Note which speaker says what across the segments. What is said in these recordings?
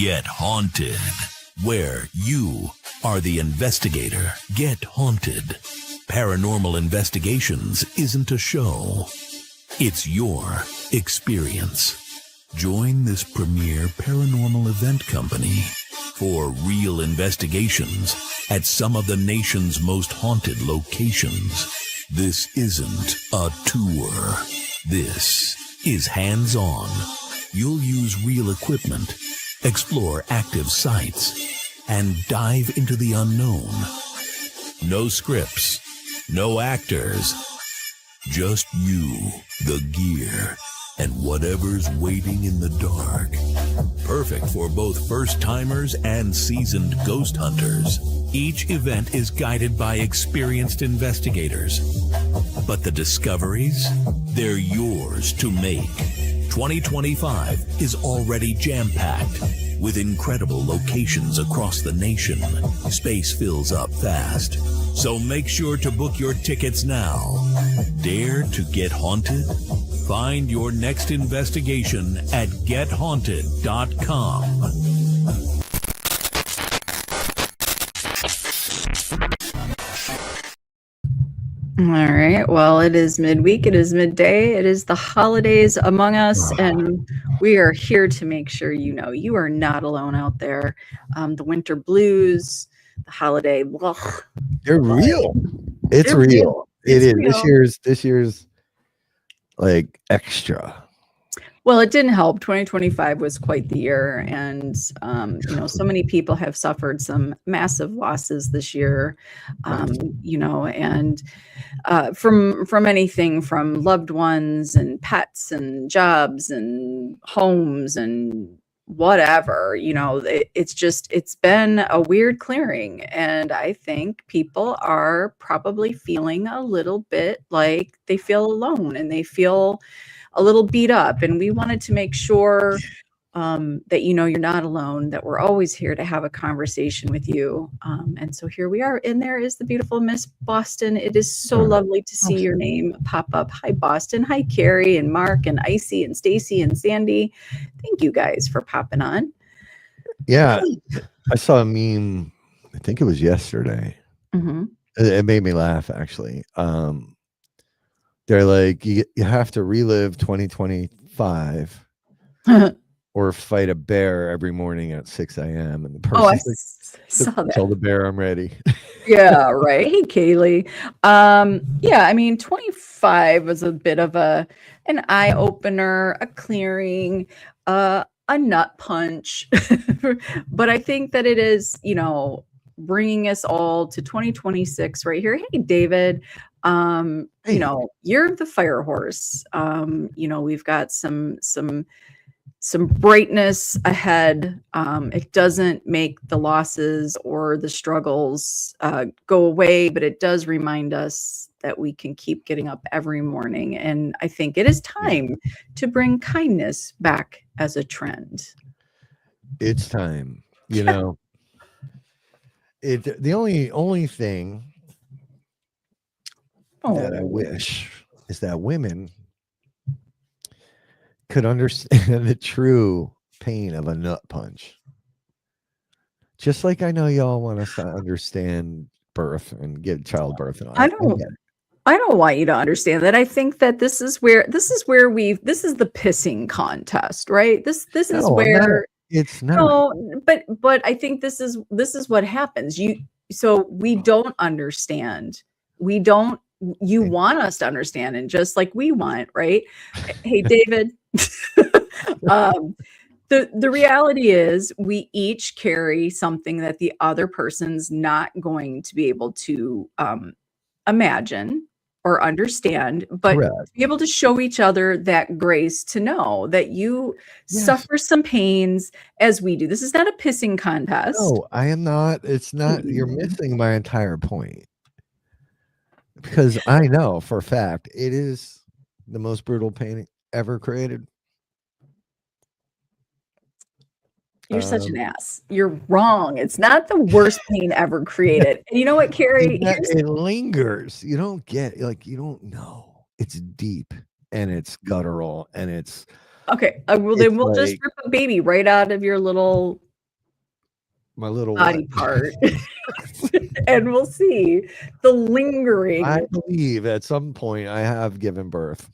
Speaker 1: Get Haunted, where you are the investigator. Get Haunted. Paranormal Investigations isn't a show. It's your experience. Join this premier paranormal event company for real investigations at some of the nation's most haunted locations. This isn't a tour. This is hands-on. You'll use real equipment, explore active sites, and dive into the unknown. No scripts, no actors, just you, the gear, and whatever's waiting in the dark. Perfect for both first-timers and seasoned ghost hunters. Each event is guided by experienced investigators. But the discoveries, they're yours to make. 2025 is already jam-packed with incredible locations across the nation. Space fills up fast, so make sure to book your tickets now. Dare to get haunted? Find your next investigation at gethaunted.com.
Speaker 2: All right. Well, it is midweek. It is midday. It is the holidays among us. And we are here to make sure you know you are not alone out there. The winter blues, the holiday. Ugh,
Speaker 3: They're real. It's real. It is.
Speaker 2: Real.
Speaker 3: This year's like extra.
Speaker 2: Well, it didn't help. 2025 was quite the year. And, so many people have suffered some massive losses this year, and from anything from loved ones and pets and jobs and homes and whatever, it's been a weird clearing. And I think people are probably feeling a little bit like they feel alone and they feel a little beat up, and we wanted to make sure that you're not alone, that we're always here to have a conversation with you. And so here we are, and there is the beautiful Miss Boston. It is so lovely to see your name pop up. Hi, Boston. Hi, Carrie and Mark and Icy and Stacy and Sandy. Thank you guys for popping on.
Speaker 3: Yeah, I saw a meme. I think it was yesterday.
Speaker 2: Mm-hmm.
Speaker 3: It made me laugh, actually. They're like, you have to relive 2025 or fight a bear every morning at 6 a.m. And the person's
Speaker 2: saw that.
Speaker 3: Tell the bear I'm ready.
Speaker 2: Yeah, right. Hey, Kaylee. 25 was a bit of an eye opener, a clearing, a nut punch. But I think that it is, bringing us all to 2026 right here. Hey, David. You're the fire horse. We've got some brightness ahead. It doesn't make the losses or the struggles go away, but it does remind us that we can keep getting up every morning. And I think it is time to bring kindness back as a trend.
Speaker 3: It's time, the only thing that I wish is that women could understand the true pain of a nut punch. Just like I know y'all want us to understand birth and give childbirth. And
Speaker 2: I don't want you to understand that. I think that this is the pissing contest, right? This is where
Speaker 3: it's not.
Speaker 2: No, but I think this is what happens. So we don't understand. You want us to understand, and just like we want, right? Hey, David. The reality is we each carry something that the other person's not going to be able to imagine or understand, but to be able to show each other that grace, to know that you suffer some pains as we do. This is not a pissing contest.
Speaker 3: No, I am not. It's not. You're missing my entire point. Because I know for a fact it is the most brutal pain ever created.
Speaker 2: You're such an ass. You're wrong. It's not the worst pain ever created. And you know what, Carrie?
Speaker 3: It lingers. You don't get, you don't know. It's deep and it's guttural and it's
Speaker 2: okay. We'll just rip a baby right out of your little
Speaker 3: my little
Speaker 2: body
Speaker 3: what?
Speaker 2: part. And we'll see the lingering.
Speaker 3: I believe at some point I have given birth.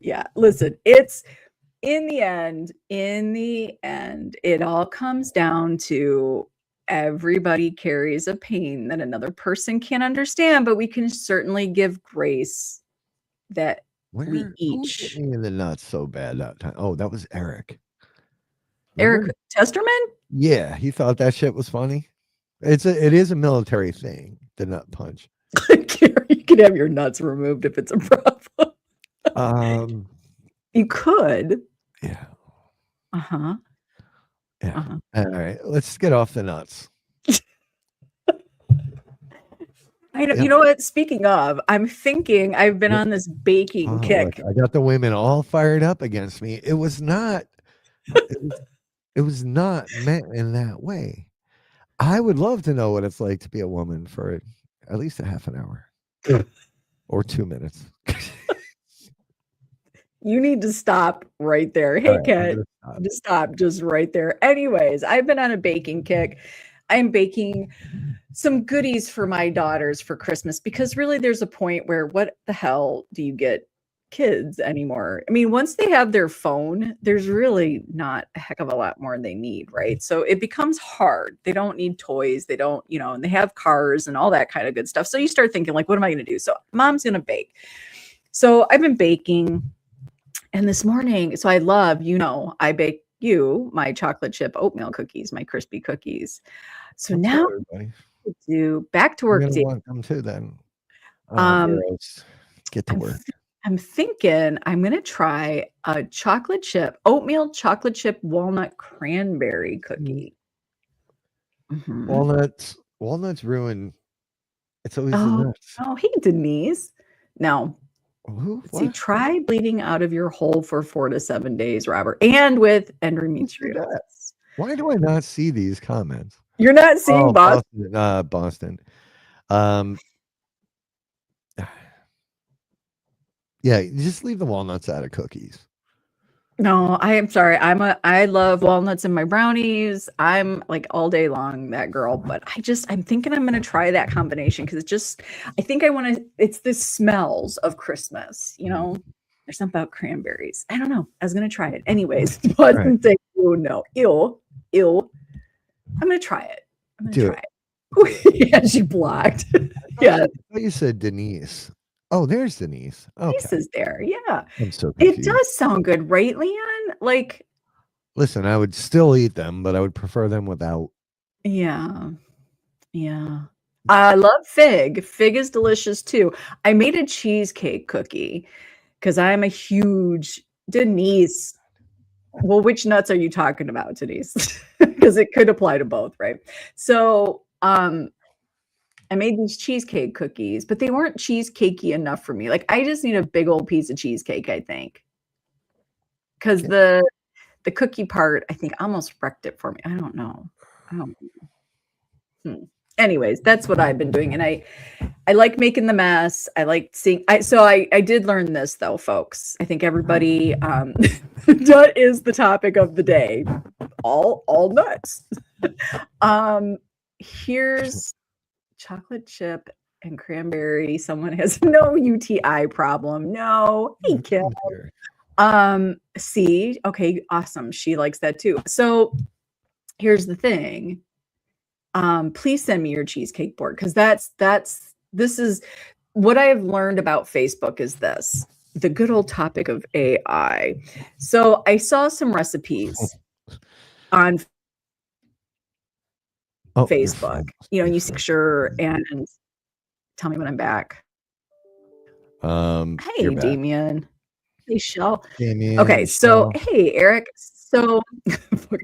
Speaker 2: Yeah, listen, it's in the end, it all comes down to everybody carries a pain that another person can't understand, but we can certainly give grace that we
Speaker 3: Who hit
Speaker 2: each.
Speaker 3: me in the nuts so bad that time? Oh, that was Eric.
Speaker 2: Eric
Speaker 3: Remember?
Speaker 2: Testerman?
Speaker 3: Yeah, he thought that shit was funny. It is a military thing, the nut punch.
Speaker 2: You can have your nuts removed if it's a problem. You could.
Speaker 3: Yeah.
Speaker 2: Uh-huh.
Speaker 3: Yeah.
Speaker 2: Uh-huh.
Speaker 3: All right, let's get off the nuts.
Speaker 2: I know. You know what? Speaking of, I'm thinking I've been on this baking kick.
Speaker 3: Look, I got the women all fired up against me. It was not meant in that way. I would love to know what it's like to be a woman for at least a half an hour or 2 minutes.
Speaker 2: You need to stop right there. Hey,
Speaker 3: Right,
Speaker 2: Kat, just stop just right there. Anyways, I've been on a baking kick. I'm baking some goodies for my daughters for Christmas because really there's a point where what the hell do you get kids anymore? I mean, once they have their phone, there's really not a heck of a lot more they need, right? So it becomes hard. They don't need toys. They don't, and they have cars and all that kind of good stuff. So you start thinking like, what am I going to do? So mom's going to bake. So I've been baking. And this morning, so I love, I bake you my chocolate chip oatmeal cookies, my crispy cookies. So now do back to work.
Speaker 3: I'm gonna want them too then. Let's get to work.
Speaker 2: I'm thinking I'm gonna try a oatmeal chocolate chip walnut cranberry cookie. Mm-hmm.
Speaker 3: Walnuts ruin. It's always the nuts.
Speaker 2: Oh, hey Denise. Now, see, try bleeding out of your hole for 4 to 7 days, Robert, and with endometriosis.
Speaker 3: Why do I not see these comments?
Speaker 2: You're not seeing Boston.
Speaker 3: Boston. Yeah, just leave the walnuts out of cookies.
Speaker 2: No, I am sorry. I love walnuts in my brownies. I'm like all day long that girl, but I'm thinking I'm going to try that combination because I think it's the smells of Christmas, there's something about cranberries. I don't know. I was going to try it anyways. Wasn't saying, oh no, ew. I'm going to try it. I'm going to try it. Yeah, she blocked. Yeah.
Speaker 3: I thought you said Denise. Oh, there's Denise. Okay.
Speaker 2: Denise is there. Yeah.
Speaker 3: I'm so confused.
Speaker 2: It does sound good, right, Leon? Like,
Speaker 3: listen, I would still eat them, but I would prefer them without.
Speaker 2: Yeah. I love fig. Fig is delicious too. I made a cheesecake cookie because I'm a huge Denise. Well, which nuts are you talking about, Denise? Because it could apply to both, right? So, I made these cheesecake cookies, but they weren't cheesecakey enough for me. Like, I just need a big old piece of cheesecake, I think. Because the cookie part, I think, almost wrecked it for me. I don't know. Anyways, that's what I've been doing. And I like making the mess. I like seeing. I did learn this, though, folks. I think everybody, nut is the topic of the day. All nuts. Here's chocolate chip and cranberry. Someone has no UTI problem. No. Hey, Kim. See, okay, awesome. She likes that too. So here's the thing. Please send me your cheesecake board because this is what I have learned about Facebook is this, the good old topic of AI. So I saw some recipes on Facebook, you picture and tell me when I'm back. Hey, Damien. Hey, Shell.
Speaker 3: Damien,
Speaker 2: okay, so hey, Eric. So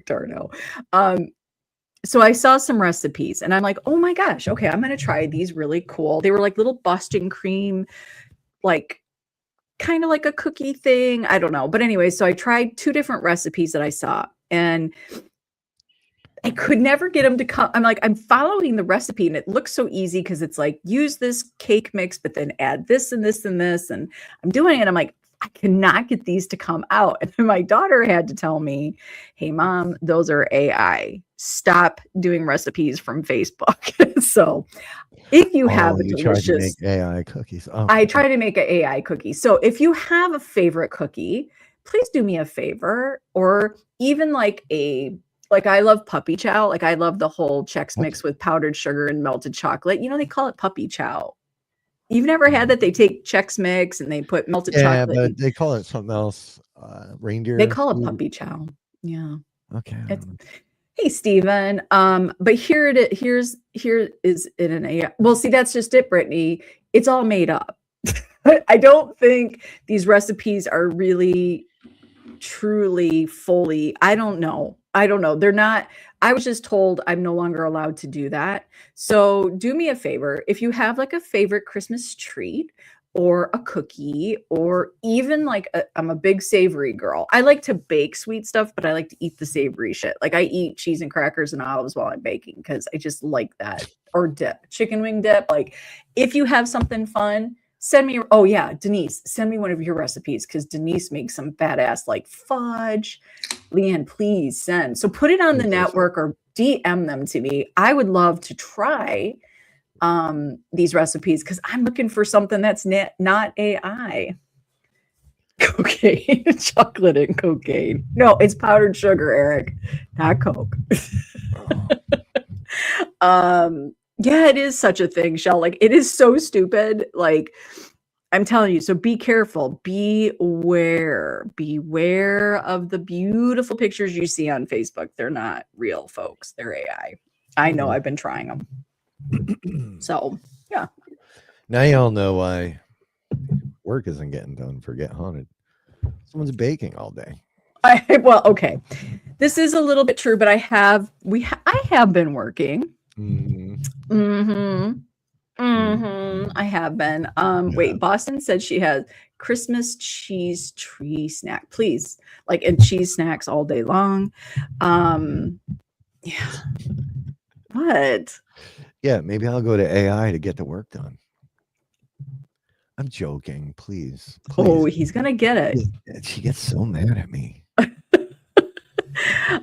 Speaker 2: Darno. So I saw some recipes and I'm like, oh my gosh, okay, I'm gonna try these really cool. They were like little Boston cream, like kind of like a cookie thing. I don't know. But anyway, so I tried 2 different recipes that I saw and I could never get them to come. I'm like, I'm following the recipe and it looks so easy because it's like, use this cake mix, but then add this and this and this. And I'm doing it. I'm like, I cannot get these to come out. And then my daughter had to tell me, hey, mom, those are AI. Stop doing recipes from Facebook. So if you have a
Speaker 3: you tried to make
Speaker 2: delicious,
Speaker 3: AI cookies. Oh,
Speaker 2: I try to make an AI cookie. So if you have a favorite cookie, please do me a favor, or even like I love puppy chow. Like I love the whole Chex Mix with powdered sugar and melted chocolate. They call it puppy chow. You've never had that? They take Chex Mix and they put melted
Speaker 3: yeah,
Speaker 2: chocolate.
Speaker 3: but they call it something else.
Speaker 2: They
Speaker 3: Reindeer
Speaker 2: call it
Speaker 3: food.
Speaker 2: puppy chow. Yeah.
Speaker 3: Okay.
Speaker 2: It's, hey, Steven. But here is it an AI. Well, see, that's just it, Brittany. It's all made up. I don't think these recipes are really truly fully. I don't know. They're not. I was just told I'm no longer allowed to do that. So do me a favor. If you have like a favorite Christmas treat or a cookie, or even like I'm a big savory girl. I like to bake sweet stuff, but I like to eat the savory shit. Like I eat cheese and crackers and olives while I'm baking because I just like that. Or dip, chicken wing dip. Like if you have something fun, send me. Oh yeah, Denise, send me one of your recipes because Denise makes some badass like fudge. Leanne, please send. So put it on the network or DM them to me. I would love to try these recipes because I'm looking for something that's not AI. Cocaine, chocolate and cocaine. No, it's powdered sugar, Eric, not Coke. Yeah, it is such a thing, Shell. Like it is so stupid. Like I'm telling you, so be careful. Beware of the beautiful pictures you see on Facebook. They're not real, folks. They're AI. I know, I've been trying them. So, yeah.
Speaker 3: Now y'all know why work isn't getting done for Get Haunted. Someone's baking all day.
Speaker 2: Well, okay. This is a little bit true, but I have been working. I have been. Wait, Boston said she has Christmas cheese tree snack. Please, like, and cheese snacks all day long. Yeah. What?
Speaker 3: Yeah, maybe I'll go to AI to get the work done. I'm joking, please.
Speaker 2: Oh, he's gonna get it.
Speaker 3: She gets so mad at me.
Speaker 2: But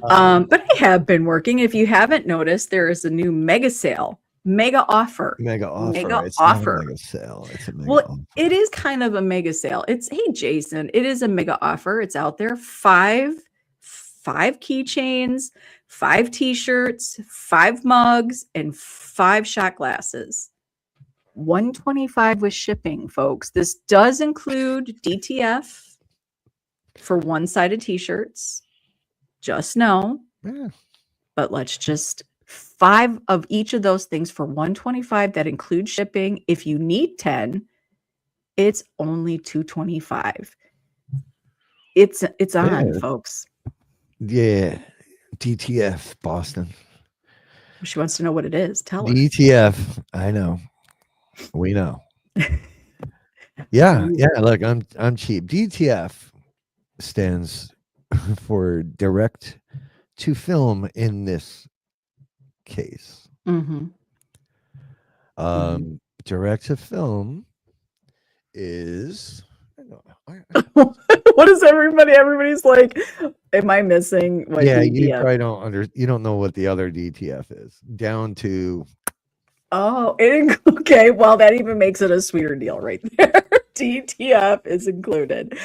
Speaker 2: I have been working. If you haven't noticed, there is a new mega sale, mega offer.
Speaker 3: It's
Speaker 2: offer.
Speaker 3: not a mega sale. It's a mega offer.
Speaker 2: It is kind of a mega sale. Hey Jason, it is a mega offer. It's out there. Five keychains, 5 t-shirts, 5 mugs, and 5 shot glasses. $125 with shipping, folks. This does include DTF for one-sided t-shirts. Just know.
Speaker 3: Yeah.
Speaker 2: But let's just 5 of each of those things for $125. That includes shipping. If you need 10, it's only $225. It's on, folks.
Speaker 3: Yeah. DTF Boston.
Speaker 2: She wants to know what it is. Tell her.
Speaker 3: DTF. I know. We know. Yeah. Look, I'm cheap. DTF stands for direct to film in this case. Direct to film is
Speaker 2: what is everybody's like, am I missing what DTF?
Speaker 3: You probably you don't know what the other DTF is. Down to
Speaker 2: okay, well that even makes it a sweeter deal right there. DTF is included.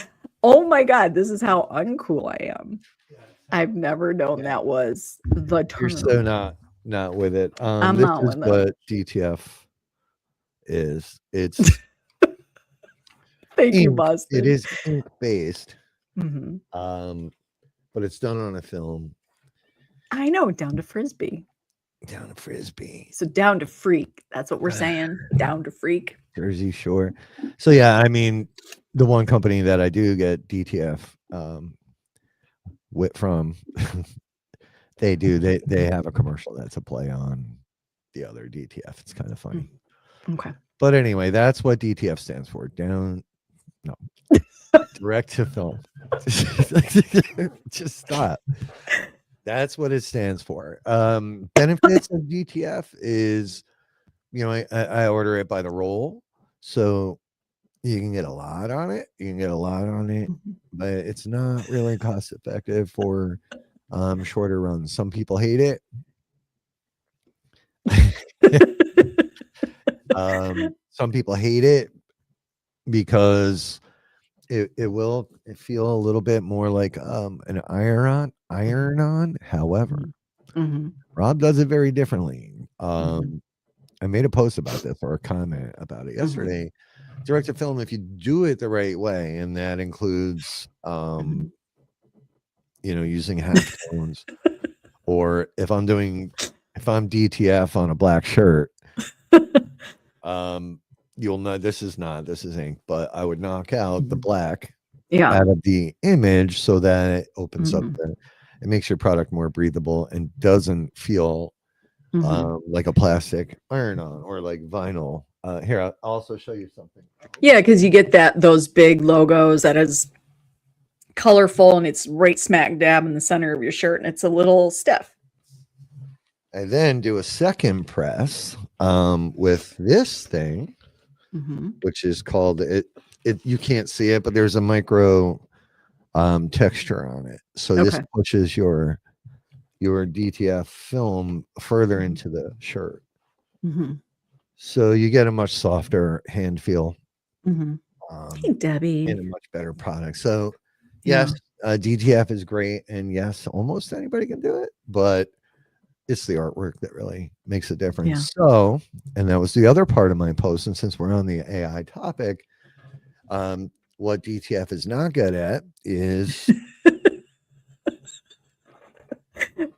Speaker 2: Oh my god, this is how uncool I am. I've never known that was the term.
Speaker 3: You're so not with it.
Speaker 2: I'm
Speaker 3: this
Speaker 2: not
Speaker 3: is
Speaker 2: with
Speaker 3: what DTF is. It's
Speaker 2: thank you, Boston.
Speaker 3: It is ink based.
Speaker 2: Mm-hmm.
Speaker 3: But it's done on a film.
Speaker 2: I know, down to frisbee.
Speaker 3: Down to frisbee.
Speaker 2: So down to freak. That's what we're saying. Down to freak.
Speaker 3: Jersey Shore. So yeah, I mean, the one company that I do get DTF from, they have a commercial that's a play on the other DTF. It's kind of funny.
Speaker 2: Okay.
Speaker 3: But anyway, that's what DTF stands for. Direct to film. Just stop. That's what it stands for. Benefits of DTF is, I order it by the roll. So You can get a lot on it. But it's not really cost effective for shorter runs. Some people hate it. Some people hate it because it will feel a little bit more like an iron on. However, Rob does it very differently. I made a post about this or a comment about it yesterday. Direct to film, if you do it the right way, and that includes using halftones, or if I'm DTF on a black shirt, you'll know this is ink, but I would knock out the black out of the image so that it opens up it makes your product more breathable and doesn't feel like a plastic iron-on or like vinyl. Here, I'll also show you something.
Speaker 2: Yeah, because you get those big logos that is colorful and it's right smack dab in the center of your shirt and it's a little stiff.
Speaker 3: I then do a second press with this thing, which is called it. You can't see it, but there's a micro texture on it. So this pushes your DTF film further into the shirt. So you get a much softer hand feel.
Speaker 2: Hey, Debbie.
Speaker 3: And a much better product. So yes, DTF is great. And yes, almost anybody can do it, but it's the artwork that really makes a difference.
Speaker 2: Yeah.
Speaker 3: So, and that was the other part of my post. And since we're on the AI topic, what DTF is not good at is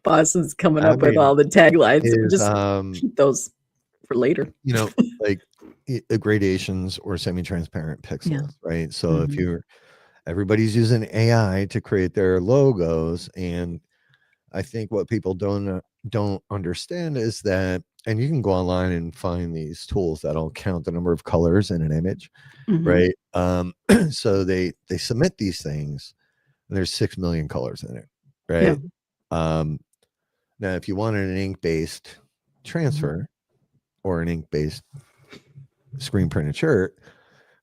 Speaker 2: Boston's coming up with all the taglines. Just keep those for later.
Speaker 3: Like gradations or semi-transparent pixels, right? So if everybody's using AI to create their logos, and I think what people don't understand is that, and you can go online and find these tools that'll count the number of colors in an image, right? So they submit these things, and there's 6 million colors in it, right? Now, if you wanted an ink-based transfer or an ink-based screen printed shirt,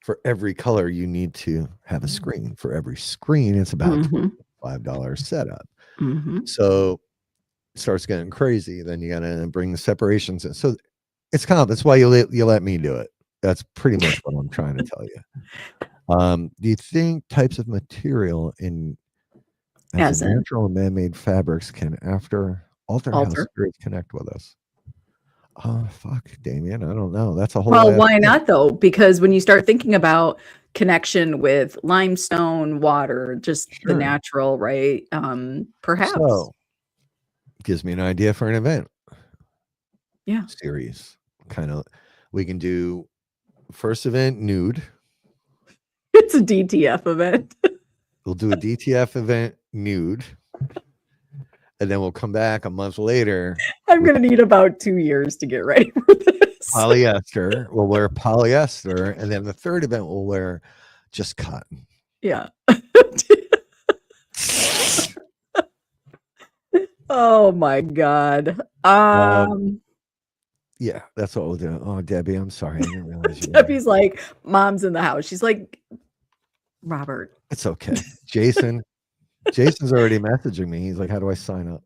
Speaker 3: for every color you need to have a screen. For every screen, it's about $5 setup. So it starts getting crazy. Then you gotta bring the separations in. So it's that's why you let me do it. That's pretty much what I'm trying to tell you. Do you think types of material as natural and man-made fabrics can alter how spirits connect with us? Oh, fuck, Damien. I don't know. That's a whole
Speaker 2: Well, why not though? Because when you start thinking about connection with limestone, water, just the natural, right? Perhaps.
Speaker 3: So gives me an idea for an event.
Speaker 2: Yeah.
Speaker 3: Series. We can do first event nude.
Speaker 2: It's a DTF event.
Speaker 3: We'll do a DTF event nude. And then we'll come back a month later.
Speaker 2: I'm going to need about 2 years to get ready for this.
Speaker 3: Polyester. We'll wear polyester. And then the third event, we'll wear just cotton.
Speaker 2: Yeah. Oh, my God.
Speaker 3: Yeah, that's what we'll do. Oh, Debbie, I'm sorry. I didn't realize you
Speaker 2: Debbie's like, mom's in the house. She's like, Robert.
Speaker 3: It's okay. Jason's already messaging me. He's like, how do I sign up?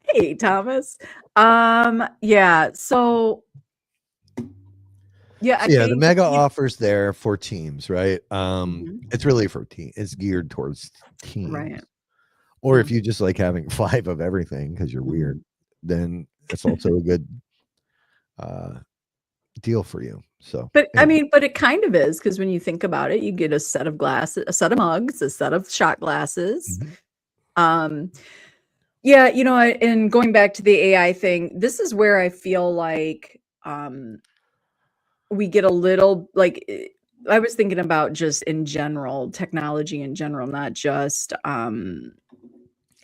Speaker 2: Hey, Thomas. Yeah. So the mega
Speaker 3: offers there for teams, right? It's really for team. It's geared towards teams.
Speaker 2: Right.
Speaker 3: Or if you just like having 5 of everything because you're weird, then it's also a good deal for you. So,
Speaker 2: but anyway. But it kind of is, because when you think about it, you get a set of glasses, a set of mugs, a set of shot glasses. Yeah, and going back to the AI thing, this is where I feel like we get a little like, I was thinking about just in general, technology in general, not just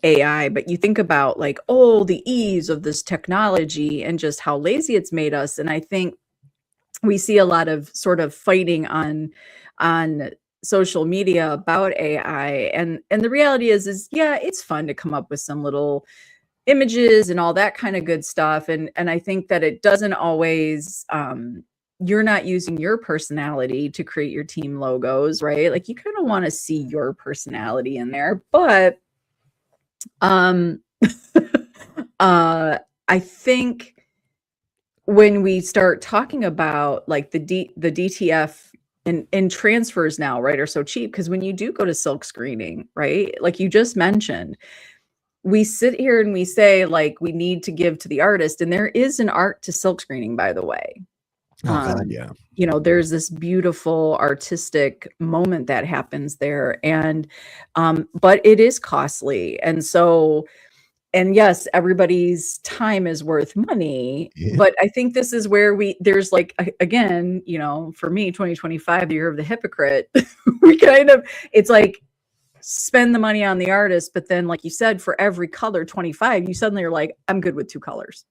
Speaker 2: AI, but you think about like, the ease of this technology and just how lazy it's made us. And I think we see a lot of sort of fighting on social media about AI. And the reality is it's fun to come up with some little images and all that kind of good stuff. And I think that it doesn't always you're not using your personality to create your team logos, right? Like you kind of want to see your personality in there, but um I think when we start talking about like the DTF and transfers now, right, are so cheap because when you do go to silk screening, right, like you just mentioned, we sit here and we say like we need to give to the artist, and there is an art to silk screening, by the way.
Speaker 3: Oh God, yeah.
Speaker 2: You know, there's this beautiful artistic moment that happens there, and but it is costly, and so, and yes, everybody's time is worth money,
Speaker 3: Yeah.
Speaker 2: but I think this is where there's like, again, you know, for me, 2025, the year of the hypocrite, we kind of, it's like, spend the money on the artist, but then like you said, for every color 25, you suddenly are like, I'm good with 2 colors.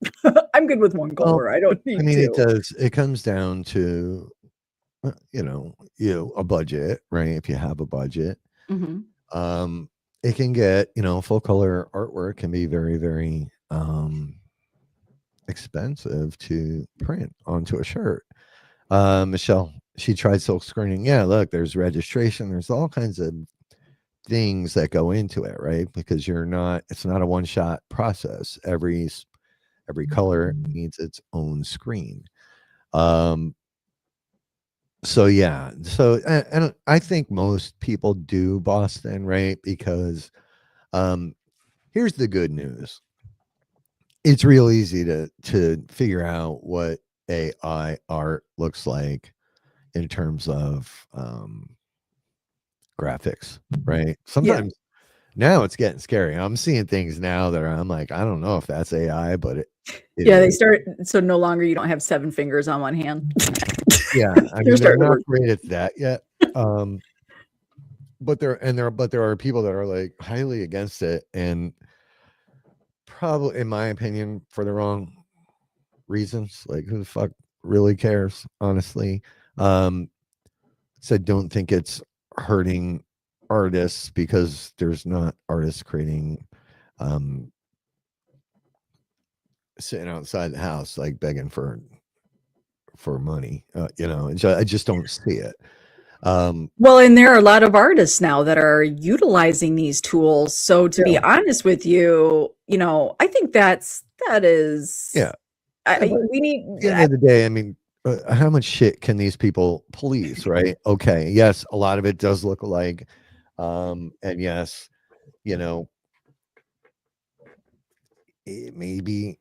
Speaker 2: I'm good with 1 color. I don't need
Speaker 3: I mean,
Speaker 2: two.
Speaker 3: it comes down to a budget, right? If you have a budget.
Speaker 2: Mhm.
Speaker 3: It can get, full color artwork can be very, very expensive to print onto a shirt. Michelle, she tried silk screening. Yeah, look, there's registration, there's all kinds of things that go into it, right? Because it's not a one-shot process. Every color needs its own screen. So yeah, and I think most people do Boston, right? Because here's the good news. It's real easy to figure out what AI art looks like in terms of graphics, right? Sometimes now it's getting scary. I'm seeing things now that I'm like, I don't know if that's AI, but it
Speaker 2: Yeah, they
Speaker 3: is.
Speaker 2: start, so no longer you don't have 7 fingers on one hand.
Speaker 3: Yeah, I
Speaker 2: They're
Speaker 3: mean they're
Speaker 2: starting to
Speaker 3: not
Speaker 2: work.
Speaker 3: great at that yet. But there are people that are like highly against it, and probably, in my opinion, for the wrong reasons. Like, who the fuck really cares, honestly? So don't think it's hurting artists because there's not artists creating sitting outside the house like begging for money. I just don't see it.
Speaker 2: Well, and there are a lot of artists now that are utilizing these tools. So to be
Speaker 3: Yeah.
Speaker 2: honest with you, I think that is,
Speaker 3: Yeah.
Speaker 2: we need,
Speaker 3: At the end of the day, I mean, how much shit can these people police, right? Okay, yes, a lot of it does look alike, and yes, you know, maybe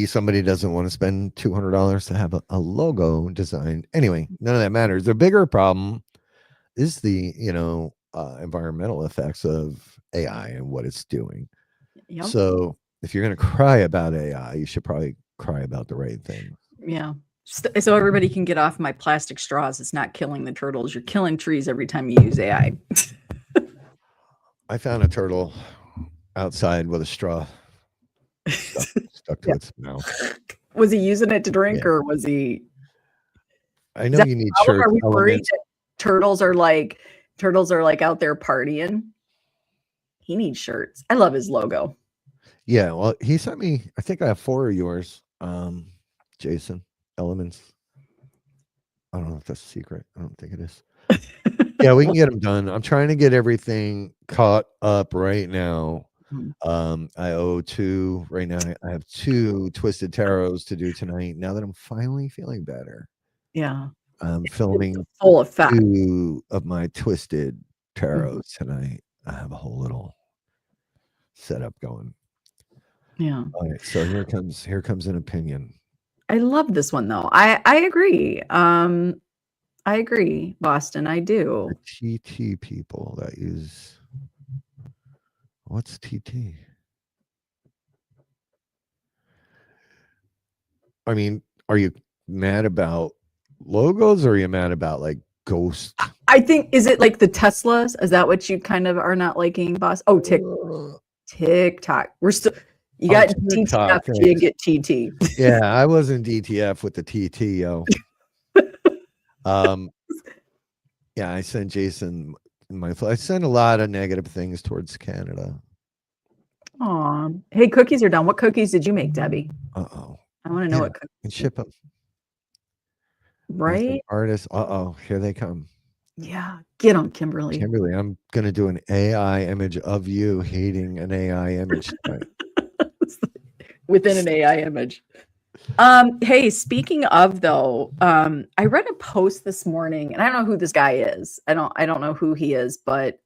Speaker 3: somebody doesn't want to spend $200 to have a logo designed. Anyway, none of that matters. The bigger problem is the environmental effects of AI and what it's doing.
Speaker 2: Yep.
Speaker 3: So if you're going to cry about AI, you should probably cry about the right thing.
Speaker 2: Yeah. So everybody can get off my plastic straws. It's not killing the turtles. You're killing trees every time you use AI.
Speaker 3: I found a turtle outside with a straw stuck to
Speaker 2: Yeah.
Speaker 3: its mouth.
Speaker 2: Was he using it to drink,
Speaker 3: Yeah.
Speaker 2: or was he?
Speaker 3: I know you need shirts,
Speaker 2: Are we worried
Speaker 3: elements.
Speaker 2: that turtles are like out there partying? He needs shirts. I love his logo.
Speaker 3: Yeah, well, he sent me, I think I have 4 of yours, Jason, elements. I don't know if that's a secret. I don't think it is. Yeah, we can get them done. I'm trying to get everything caught up right now. I owe 2 right now. I have 2 twisted tarots to do tonight. Now that I'm finally feeling better,
Speaker 2: Yeah.
Speaker 3: I'm filming
Speaker 2: Full effect.
Speaker 3: 2 of my twisted tarots tonight. I have a whole little setup going.
Speaker 2: Yeah.
Speaker 3: All right, so here comes an opinion.
Speaker 2: I love this one though. I agree. I agree, Boston. I do.
Speaker 3: The TT people that use, what's TT? I mean, are you mad about logos, or are you mad about like ghost?
Speaker 2: I think, is it like the Teslas? Is that what you kind of are not liking, boss? Oh, TikTok. We're still, you got
Speaker 3: TikTok,
Speaker 2: DTF, you get TT.
Speaker 3: Yeah, I wasn't DTF with the TT, yo. Yeah, I sent Jason I sent a lot of negative things towards Canada.
Speaker 2: Aw. Hey, cookies are done. What cookies did you make, Debbie?
Speaker 3: Uh-oh.
Speaker 2: I want to know what
Speaker 3: And ship them.
Speaker 2: Right?
Speaker 3: Artist. Uh-oh, here they come.
Speaker 2: Yeah. Get on, Kimberly.
Speaker 3: Kimberly, I'm gonna do an AI image of you hating an AI image tonight.
Speaker 2: Within an AI image. Hey, speaking of though, I read a post this morning, and I don't know who this guy is. I don't know who he is, but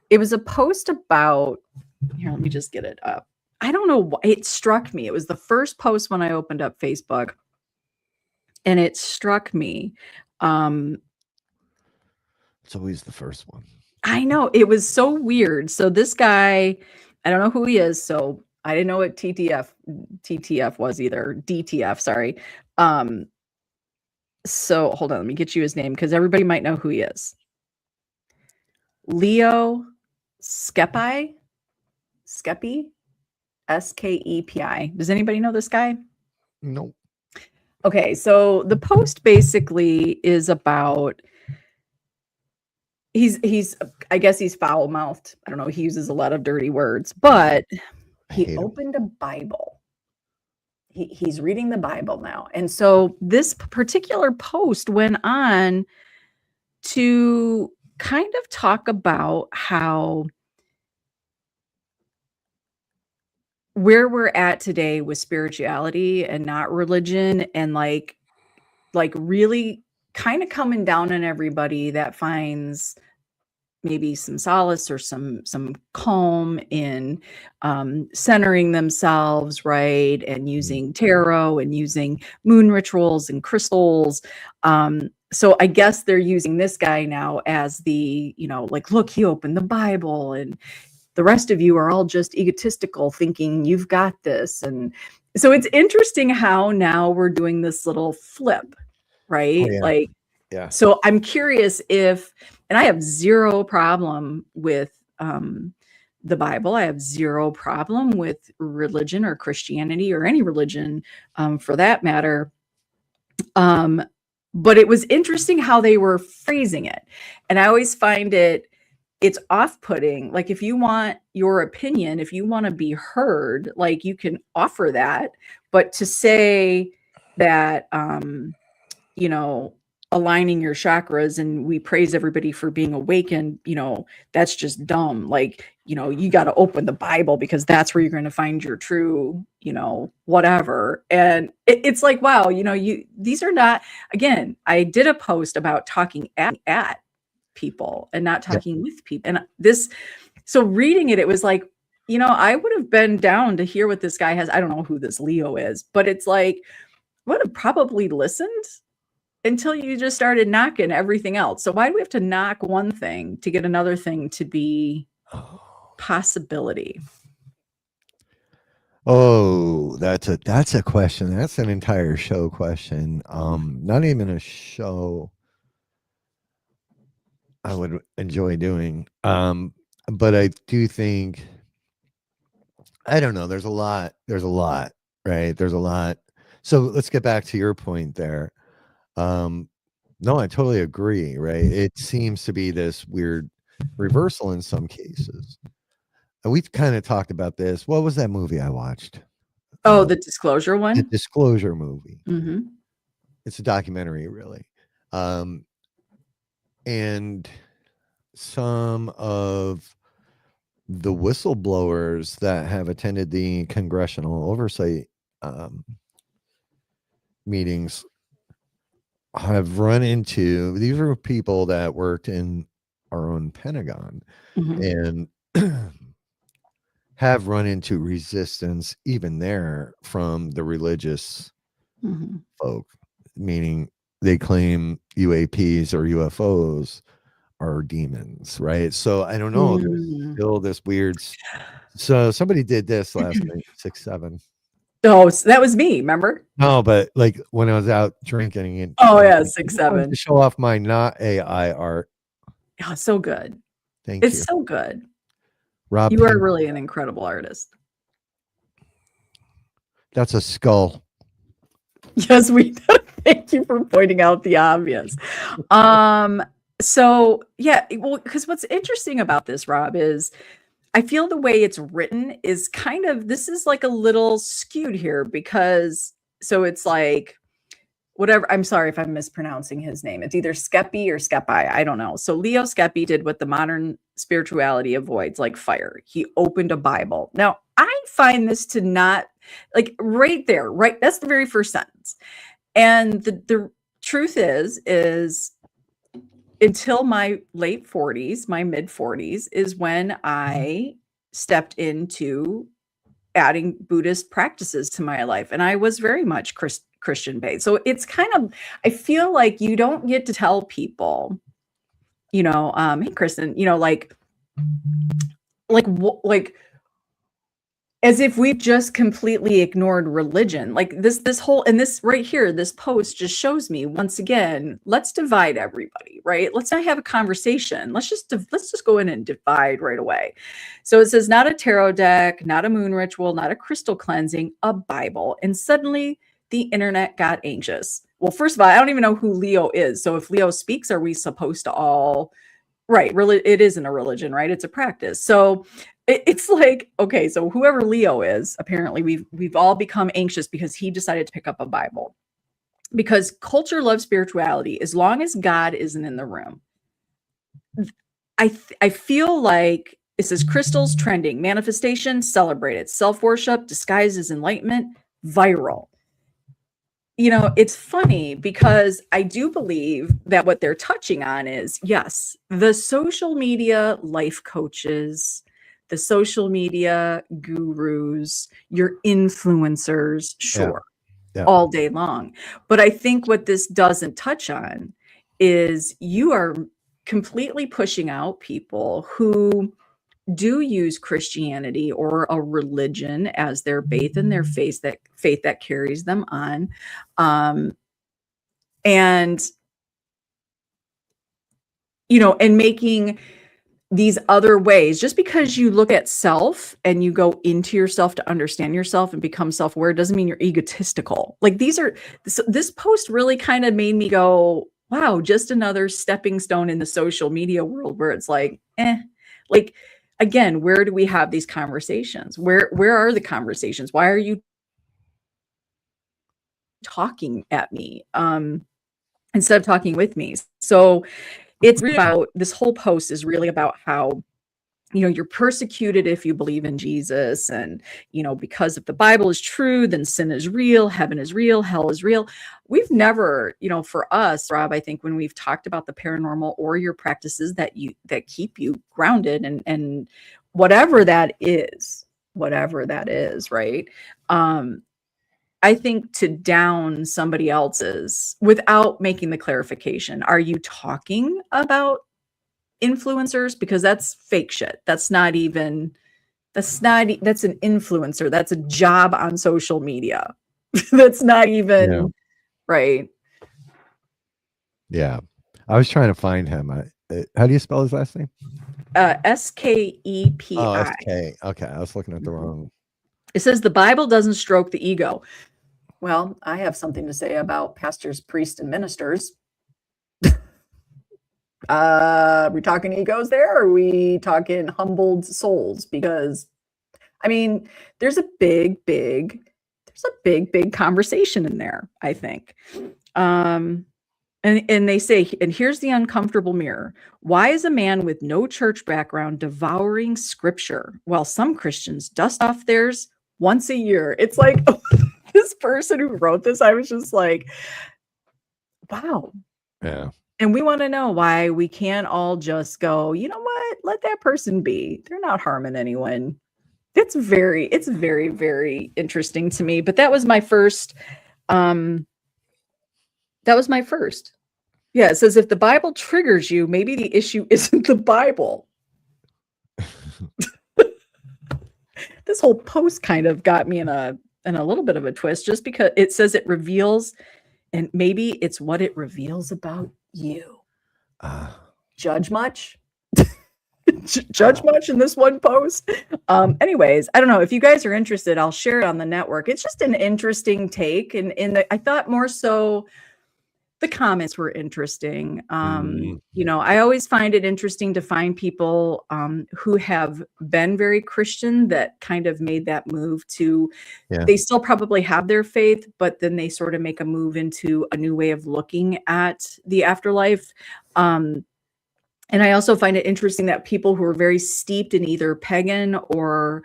Speaker 2: it was a post about here, let me just get it up. I don't know why it struck me. It was the first post when I opened up Facebook, and it struck me.
Speaker 3: It's always the first one.
Speaker 2: I know it was so weird. So this guy, I don't know who he is. So I didn't know what TTF was either. DTF, sorry. So hold on, let me get you his name because everybody might know who he is. Leo Skepi, Skepi. Does anybody know this guy?
Speaker 3: Nope.
Speaker 2: Okay, so the post basically is about he's I guess he's foul-mouthed. I don't know, he uses a lot of dirty words, but he opened a Bible. He's reading the Bible now. And so this particular post went on to kind of talk about how where we're at today with spirituality and not religion, and like really kind of coming down on everybody that finds maybe some solace or some calm in centering themselves, right, and using tarot and using moon rituals and crystals. So I guess they're using this guy now as the, like, look, he opened the Bible and the rest of you are all just egotistical thinking you've got this. And so it's interesting how now we're doing this little flip, right?
Speaker 3: Oh, yeah.
Speaker 2: Like,
Speaker 3: yeah.
Speaker 2: So I'm curious if, and I have zero problem with the Bible. I have zero problem with religion or Christianity or any religion for that matter. But it was interesting how they were phrasing it. And I always find it's off-putting. Like, if you want your opinion, if you want to be heard, like, you can offer that. But to say that, aligning your chakras and we praise everybody for being awakened, that's just dumb. Like, you got to open the Bible because that's where you're going to find your true, whatever. And it's like, wow, these are not, again, I did a post about talking at people and not talking with people. And so reading it was like, I would have been down to hear what this guy has. I don't know who this Leo is, but it's like, I would have probably listened until you just started knocking everything else. So why do we have to knock one thing to get another thing to be possibility?
Speaker 3: Oh, that's a question. That's an entire show question. Not even a show I would enjoy doing. But I do think, I don't know, there's a lot, right? There's a lot. So let's get back to your point there. No, I totally agree, right? It seems to be this weird reversal in some cases. And we've kind of talked about this. What was that movie I watched?
Speaker 2: Oh, the Disclosure one?
Speaker 3: The Disclosure movie.
Speaker 2: Mm-hmm.
Speaker 3: It's a documentary, really. And some of the whistleblowers that have attended the congressional oversight meetings have run into, these are people that worked in our own Pentagon and have run into resistance even there from the religious folk, meaning they claim UAPs or UFOs are demons, right? So I don't know, there's still this weird. So somebody did this last night, 6-7.
Speaker 2: Oh, so that was me, remember?
Speaker 3: No, but like when I was out drinking and
Speaker 2: 6-7
Speaker 3: to show off my not AI art.
Speaker 2: Oh, so good.
Speaker 3: Thank you.
Speaker 2: It's so good.
Speaker 3: Rob,
Speaker 2: you are really an incredible artist.
Speaker 3: That's a skull.
Speaker 2: Yes, we thank you for pointing out the obvious. So yeah, well, because what's interesting about this, Rob, is I feel the way it's written is kind of, this is like a little skewed here because, so it's like, whatever. I'm sorry if I'm mispronouncing his name. It's either Skeppy or Skepi. I don't know. So Leo Skeppy did what the modern spirituality avoids, like fire. He opened a Bible. Now, I find this to not, like, right there, right? That's the very first sentence. And the truth is until my late 40s, my mid 40s, is when I stepped into adding Buddhist practices to my life. And I was very much Christian based. So it's kind of, I feel like you don't get to tell people, hey, Kristen, like as if we've just completely ignored religion. Like this whole, and this right here, this post just shows me once again, let's divide everybody, right? Let's not have a conversation. Let's just go in and divide right away. So it says, not a tarot deck, not a moon ritual, not a crystal cleansing, a Bible. And suddenly the internet got anxious. Well, first of all, I don't even know who Leo is. So if Leo speaks, are we supposed to all, right? Really, it isn't a religion, right? It's a practice. So it's like, okay, so whoever Leo is, apparently we've all become anxious because he decided to pick up a Bible. Because culture loves spirituality as long as God isn't in the room. I feel like it says crystals trending, manifestation celebrated, self-worship disguised as enlightenment viral. It's funny because I do believe that what they're touching on is, yes, the social media life coaches, the social media gurus, your influencers, sure, all day long. But I think what this doesn't touch on is you are completely pushing out people who do use Christianity or a religion as their faith and their faith that carries them on. And making these other ways, just because you look at self and you go into yourself to understand yourself and become self-aware doesn't mean you're egotistical. Like this post really kind of made me go, wow, just another stepping stone in the social media world where it's like, again, where do we have these conversations? Where are the conversations? Why are you talking at me instead of talking with me? So it's really about, this whole post is really about how, you're persecuted if you believe in Jesus. And, because if the Bible is true, then sin is real, heaven is real, hell is real. We've never, for us, Rob, I think when we've talked about the paranormal or your practices that keep you grounded and whatever that is, right? I think to down somebody else's without making the clarification, are you talking about influencers? Because that's fake shit. That's an influencer. That's a job on social media. That's not even right.
Speaker 3: Yeah. I was trying to find him. How do you spell his last name?
Speaker 2: Skepi.
Speaker 3: Oh, SK. Okay. I was looking at the wrong.
Speaker 2: It says the Bible doesn't stroke the ego. Well, I have something to say about pastors, priests, and ministers. Are we talking egos there? Or are we talking humbled souls? Because, there's a big conversation in there, I think. And they say, and here's the uncomfortable mirror. Why is a man with no church background devouring scripture while some Christians dust off theirs once a year? It's like, this person who wrote this, I was just like, wow.
Speaker 3: Yeah.
Speaker 2: And we want to know why we can't all just go, you know what? Let that person be. They're not harming anyone. It's very, very interesting to me. But that was my first. Yeah, it says if the Bible triggers you, maybe the issue isn't the Bible. This whole post kind of got me in a little bit of a twist, just because it says it reveals, and maybe it's what it reveals about you. Judge much? Judge much in this one post? Anyways, I don't know. If you guys are interested, I'll share it on the network. It's just an interesting take. And I thought more so the comments were interesting.
Speaker 3: Mm.
Speaker 2: You know, I always find it interesting to find people who have been very Christian that kind of made that move to,
Speaker 3: Yeah.
Speaker 2: they still probably have their faith, but then they sort of make a move into a new way of looking at the afterlife. And I also find it interesting that people who are very steeped in either pagan or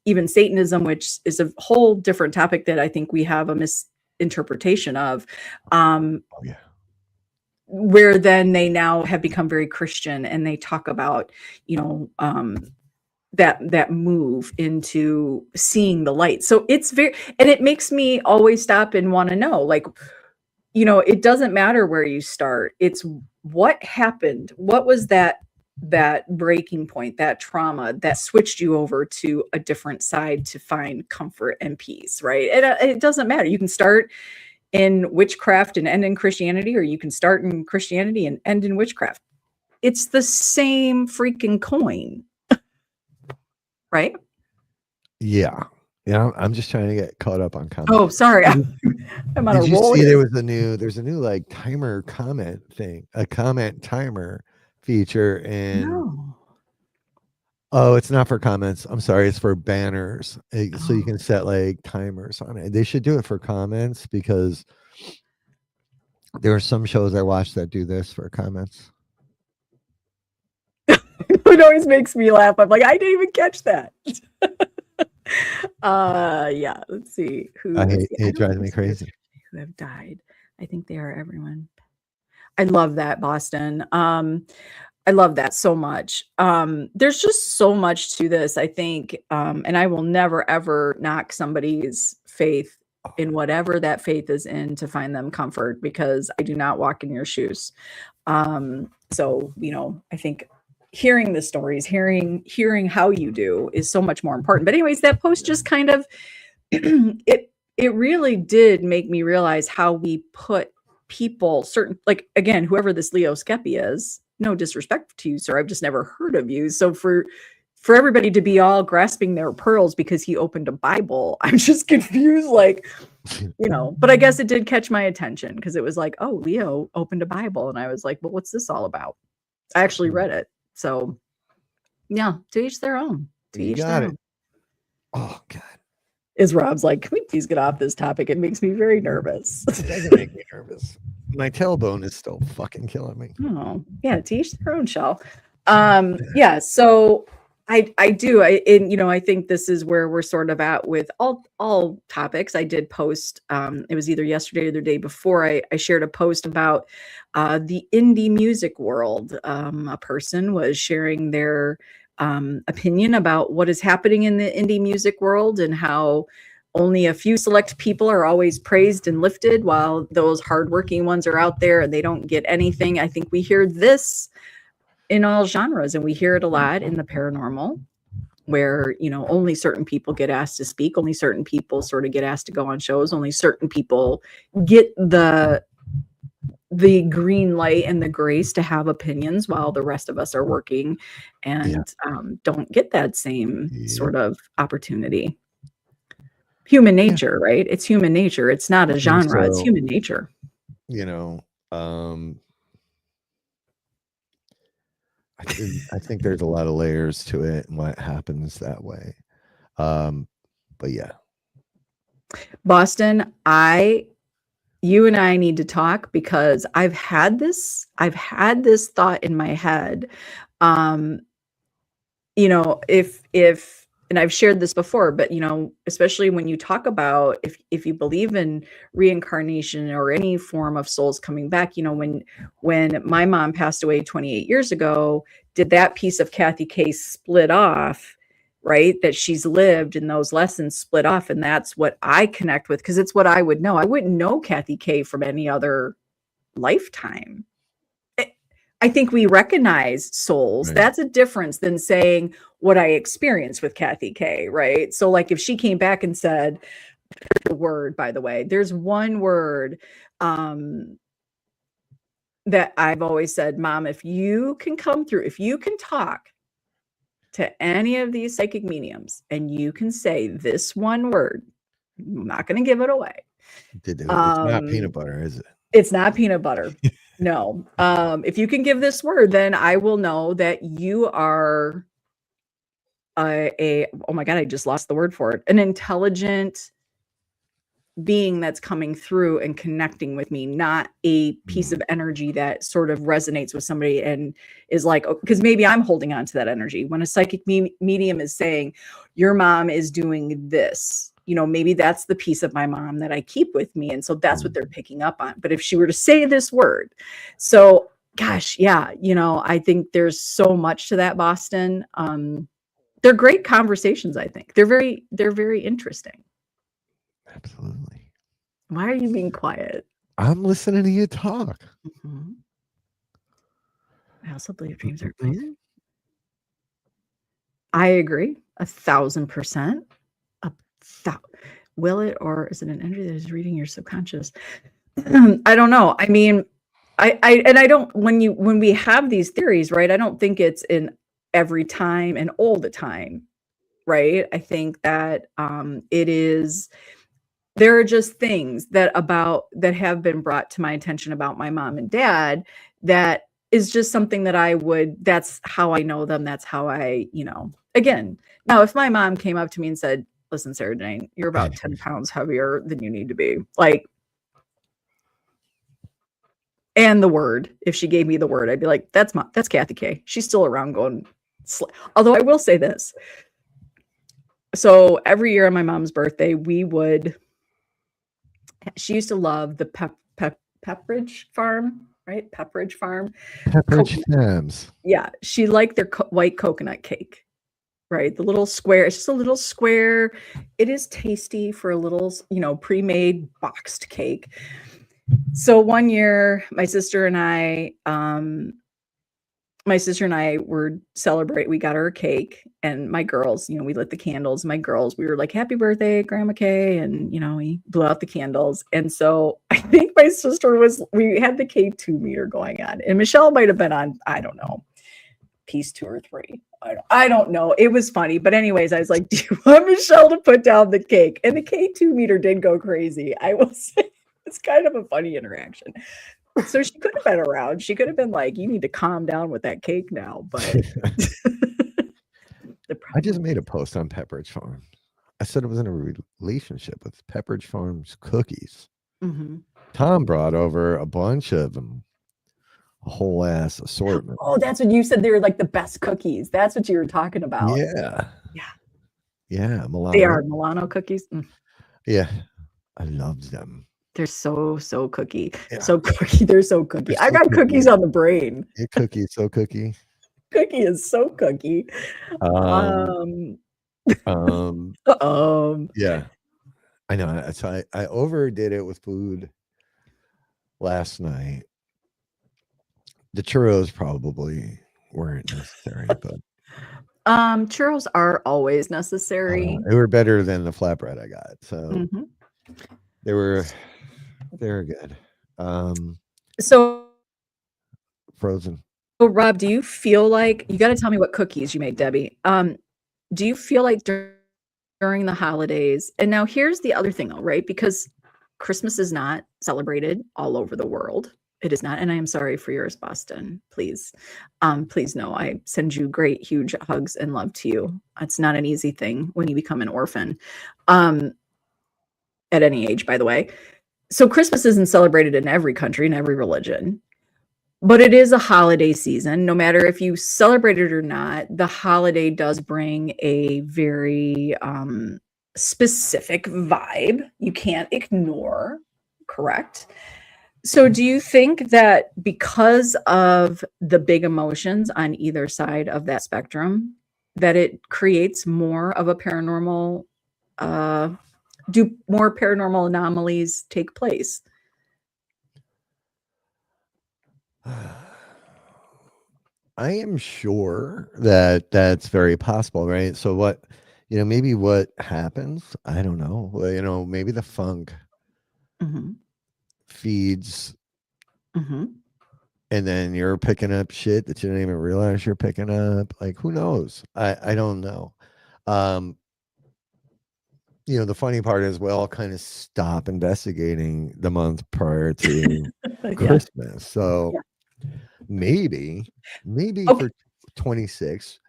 Speaker 2: even Satanism, which is a whole different topic that I think we have a misinterpretation of,
Speaker 3: Oh, yeah.
Speaker 2: where then they now have become very Christian and they talk about, you know, that move into seeing the light. So it's very, and it makes me always stop and want to know, like, you know, it doesn't matter where you start. It's what happened. What was that breaking point, that trauma that switched you over to a different side to find comfort and peace, right? It doesn't matter. You can start in witchcraft and end in Christianity, or you can start in Christianity and end in witchcraft. It's the same freaking coin, right?
Speaker 3: Yeah. Yeah. I'm just trying to get caught up on comments.
Speaker 2: Oh, sorry. I'm on a
Speaker 3: Did you
Speaker 2: roll.
Speaker 3: see there's a new like timer comment thing, a comment timer feature in
Speaker 2: No.
Speaker 3: Oh, it's not for comments. I'm sorry, it's for banners. So you
Speaker 2: Oh.
Speaker 3: can set like timers on it. They should do it for comments because there are some shows I watch that do this for comments.
Speaker 2: It always makes me laugh. I'm like, I didn't even catch that. Yeah, let's see who
Speaker 3: It drives me crazy.
Speaker 2: Who have died. I think they are everyone. I love that, Boston. I love that so much. There's just so much to this, I think, and I will never ever knock somebody's faith in whatever that faith is in to find them comfort, because I do not walk in your shoes. So, you know, I think hearing the stories, hearing how you do is so much more important. But anyways, that post just kind of it really did make me realize how we put people, certain, like, again, whoever this Leo Skepi is, no disrespect to you, sir, I've just never heard of you. So for everybody to be all grasping their pearls because he opened a Bible, I'm just confused, like, you know. But I guess it did catch my attention because it was like, oh, Leo opened a Bible, and I was like, well, what's this all about? I actually read it. So yeah, to each their own. To each their own.
Speaker 3: Oh God.
Speaker 2: Is Rob's like, can we please get off this topic? It makes me very nervous.
Speaker 3: It doesn't make me nervous. My tailbone is still fucking killing me.
Speaker 2: Oh, yeah, to each their own, Shell. Yeah, so I do. You know, I think this is where we're sort of at with all topics. I did post, it was either yesterday or the day before, I shared a post about the indie music world. A person was sharing their opinion about what is happening in the indie music world and how only a few select people are always praised and lifted while those hardworking ones are out there and they don't get anything. I think we hear this in all genres, and we hear it a lot in the paranormal, where, you know, only certain people get asked to speak, only certain people sort of get asked to go on shows, only certain people get the green light and the grace to have opinions while the rest of us are working and don't get that same sort of opportunity. Human nature, right? It's human nature. It's not a genre. It's human nature.
Speaker 3: You know, I think there's a lot of layers to it and what happens that way. But yeah.
Speaker 2: Boston, you and I need to talk, because I've had this thought in my head. You know, if and I've shared this before, but, you know, especially when you talk about if you believe in reincarnation or any form of souls coming back, you know, when my mom passed away 28 years ago, did that piece of Kathy K split off, right? That she's lived, and those lessons split off. And that's what I connect with, because it's what I would know. I wouldn't know Kathy K from any other lifetime. I think we recognize souls. Right. That's a difference than saying what I experienced with Kathy K, right? So like if she came back and said, the word, by the way, there's one word that I've always said, Mom, if you can come through, if you can talk to any of these psychic mediums and you can say this one word, I'm not going to give it away.
Speaker 3: It's not peanut butter, is it?
Speaker 2: It's not peanut butter. No. If you can give this word, then I will know that you are oh my God, I just lost the word for it. An intelligent being that's coming through and connecting with me, not a piece of energy that sort of resonates with somebody and is like, because maybe I'm holding on to that energy. When a psychic medium is saying, your mom is doing this, you know, maybe that's the piece of my mom that I keep with me. And so that's what they're picking up on. But if she were to say this word, so gosh, yeah, you know, I think there's so much to that, Boston. They're great conversations, I think. They're very interesting.
Speaker 3: Absolutely.
Speaker 2: Why are you being quiet?
Speaker 3: I'm listening to you talk.
Speaker 2: Mm-hmm. I also believe dreams are places. I agree 1,000%. Will it, or is it an energy that is reading your subconscious? I don't know. I mean, I don't, when we have these theories, right? I don't think it's in every time and all the time, right? I think that it is. There are just things that have been brought to my attention about my mom and dad that is just something that that's how I know them. That's how I, you know, again, now if my mom came up to me and said, listen, Sarah Jane, you're about 10 pounds heavier than you need to be, like, and the word, if she gave me the word, I'd be like, that's Kathy K. She's still around going, although I will say this. So every year on my mom's birthday, she used to love the Pepperidge Farm, right? Pepperidge Farm.
Speaker 3: Pepperidge Farms.
Speaker 2: Yeah, she liked their white coconut cake, right? The little square. It's just a little square. It is tasty for a little, you know, pre-made boxed cake. So one year, my sister and I were celebrating. We got her a cake, and my girls, you know, we lit the candles. My girls, we were like, happy birthday, Grandma Kay. And, you know, we blew out the candles. And so I think my sister we had the K2 meter going on, and Michelle might've been on, I don't know, piece 2 or 3. I don't know. It was funny. But anyways, I was like, do you want Michelle to put down the cake? And the K2 meter did go crazy. I will say it's kind of a funny interaction. So she could have been around. She could have been like, you need to calm down with that cake now. But
Speaker 3: I just made a post on Pepperidge Farm. I said I was in a relationship with Pepperidge Farm's cookies.
Speaker 2: Mm-hmm.
Speaker 3: Tom brought over a bunch of them, a whole ass assortment.
Speaker 2: Oh, that's what you said. They were like the best cookies. That's what you were talking about.
Speaker 3: Yeah. Milano.
Speaker 2: They are Milano cookies.
Speaker 3: Yeah, I loved them.
Speaker 2: They're so cookie.
Speaker 3: Yeah.
Speaker 2: So cookie. They're so cookie. I got cookies on the brain.
Speaker 3: Yeah, cookie, so cookie.
Speaker 2: Cookie is so cookie.
Speaker 3: Yeah, I know. So I overdid it with food last night. The churros probably weren't necessary, but
Speaker 2: churros are always necessary.
Speaker 3: They were better than the flatbread I got. So they were good.
Speaker 2: So
Speaker 3: frozen.
Speaker 2: So Rob, do you feel like, you got to tell me what cookies you made, Debbie? Do you feel like during the holidays, and now here's the other thing, though, right? Because Christmas is not celebrated all over the world. It is not, and I am sorry for yours, Boston. Please know I send you great, huge hugs and love to you. It's not an easy thing when you become an orphan, at any age, by the way. So Christmas isn't celebrated in every country, in every religion. But it is a holiday season. No matter if you celebrate it or not, the holiday does bring a very specific vibe you can't ignore, correct? So do you think that because of the big emotions on either side of that spectrum, that it creates more of a paranormal, do more paranormal anomalies take place?
Speaker 3: I am sure that that's very possible, right? So maybe what happens, I don't know. Well, maybe the funk feeds, and then you're picking up shit that you didn't even realize you're picking up. Like, who knows? I don't know. you know, the funny part is we all kind of stop investigating the month prior to
Speaker 2: Yeah.
Speaker 3: Christmas. So
Speaker 2: Yeah.
Speaker 3: maybe
Speaker 2: Okay.
Speaker 3: for 26,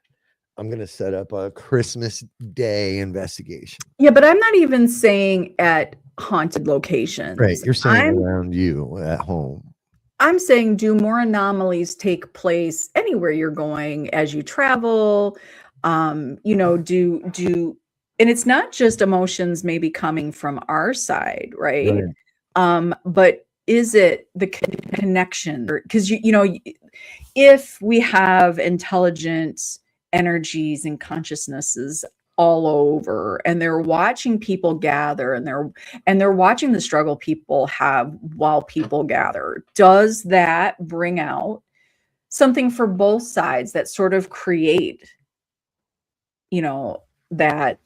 Speaker 3: I'm going to set up a Christmas Day investigation.
Speaker 2: Yeah, but I'm not even saying at haunted
Speaker 3: Right.
Speaker 2: locations.
Speaker 3: You're saying around you at home.
Speaker 2: I'm saying, do more anomalies take place anywhere you're going as you travel? You know, and it's not just emotions maybe coming from our side, right? But is it the connection? Because you know, if we have intelligent energies and consciousnesses all over, and they're watching people gather, and they're watching the struggle people have while people gather, does that bring out something for both sides that sort of create, you know, that,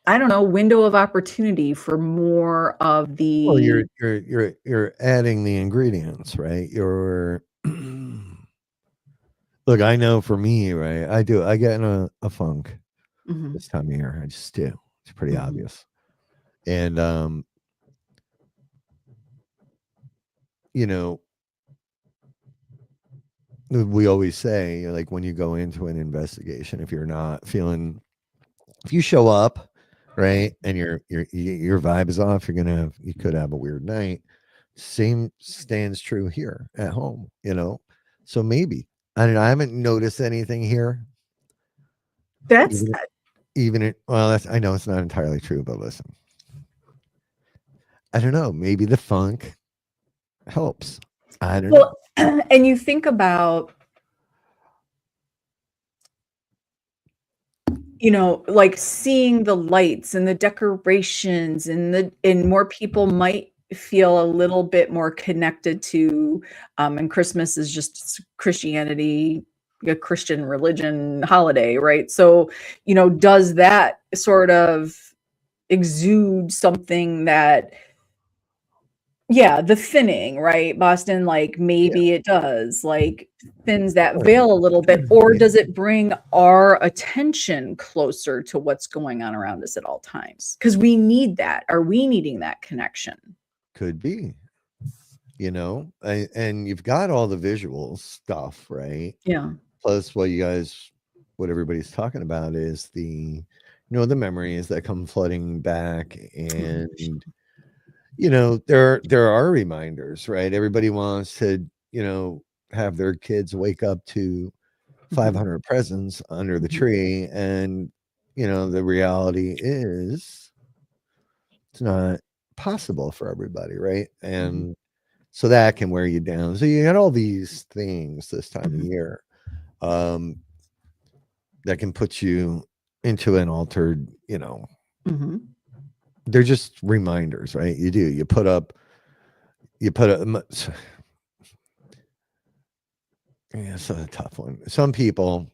Speaker 2: I don't know, window of opportunity for more of
Speaker 3: Well,
Speaker 2: the
Speaker 3: you're adding the ingredients, right? You're look, I know for me, right? I get in a funk
Speaker 2: Mhm,
Speaker 3: this time of year. I just do. It's pretty
Speaker 2: mhm,
Speaker 3: obvious. And you know, we always say, like, when you go into an investigation, if you're not feeling, if you show up, right, and your vibe is off, you could have a weird night. Same stands true here at home, you know. So maybe I haven't noticed anything here.
Speaker 2: that's
Speaker 3: Even well, that's, I know it's not entirely true, but listen, I don't know. Maybe the funk helps. I don't know.
Speaker 2: well. And you think about, you know, like seeing the lights and the decorations and more people might feel a little bit more connected to, and Christmas is just Christianity, a Christian religion holiday, right? So, you know, does that sort of exude something that, yeah, the thinning, right? Boston, like
Speaker 3: Yeah.
Speaker 2: maybe it does, like thins that
Speaker 3: Sure.
Speaker 2: veil a little bit, or
Speaker 3: Yeah.
Speaker 2: does it bring our attention closer to what's going on around us at all times? Because we need that. Are we needing that connection?
Speaker 3: Could be. You know, and you've got all the visual stuff, right?
Speaker 2: Yeah.
Speaker 3: Plus, what everybody's talking about is the memories that come flooding back,
Speaker 2: Mhm.
Speaker 3: and there are reminders, right? Everybody wants to, have their kids wake up to
Speaker 2: Mhm.
Speaker 3: 500 presents under the
Speaker 2: Mhm.
Speaker 3: tree, and the reality is it's not possible for everybody, right?
Speaker 2: Mhm.
Speaker 3: And so that can wear you down. So you got all these things this time of
Speaker 2: Mhm.
Speaker 3: year, um, that can put you into an altered,
Speaker 2: Mhm.
Speaker 3: they're just reminders, right? You put up, yeah, it's a tough one. Some people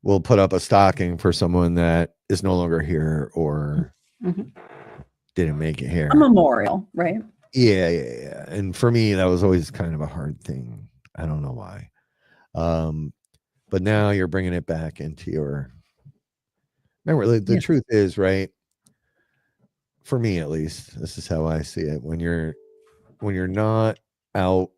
Speaker 3: will put up a stocking for someone that is no longer here or
Speaker 2: Mhm.
Speaker 3: didn't make it
Speaker 2: A
Speaker 3: here.
Speaker 2: memorial, right?
Speaker 3: Yeah, yeah, yeah. And for me, that was always kind of a hard thing. I don't know why. Um, but now you're bringing it back into your. Remember, the
Speaker 2: Yeah.
Speaker 3: truth is, right? For me, at least, this is how I see it. When you're not out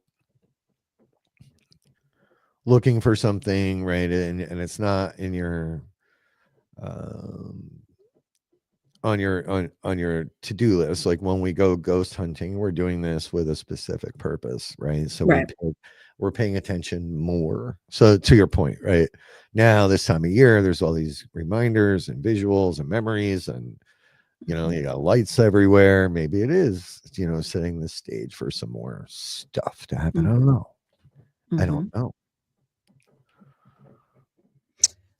Speaker 3: looking for something, right, and it's not in your um on your to-do list, like when we go ghost hunting, we're doing this with a specific purpose, right? So
Speaker 2: Right.
Speaker 3: we're paying attention more. So to your point, right, now this time of year there's all these reminders and visuals and memories, and
Speaker 2: Mhm.
Speaker 3: you got lights everywhere. Maybe it is, setting the stage for some more stuff to happen. I don't
Speaker 2: Mhm.
Speaker 3: know. I don't
Speaker 2: Mhm.
Speaker 3: know.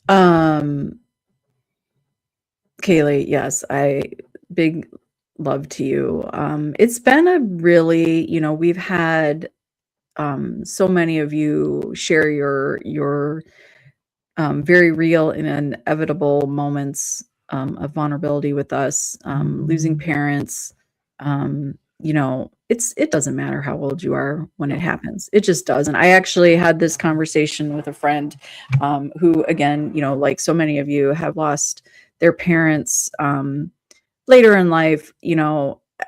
Speaker 2: Um, Kaylee, yes, big love to you. It's been a really, you know, we've had so many of you share your very real and inevitable moments of vulnerability with us, losing parents. You know, it doesn't matter how old you are when it happens. It just doesn't. I actually had this conversation with a friend who, again, you know, like so many of you, have lost their parents later in life,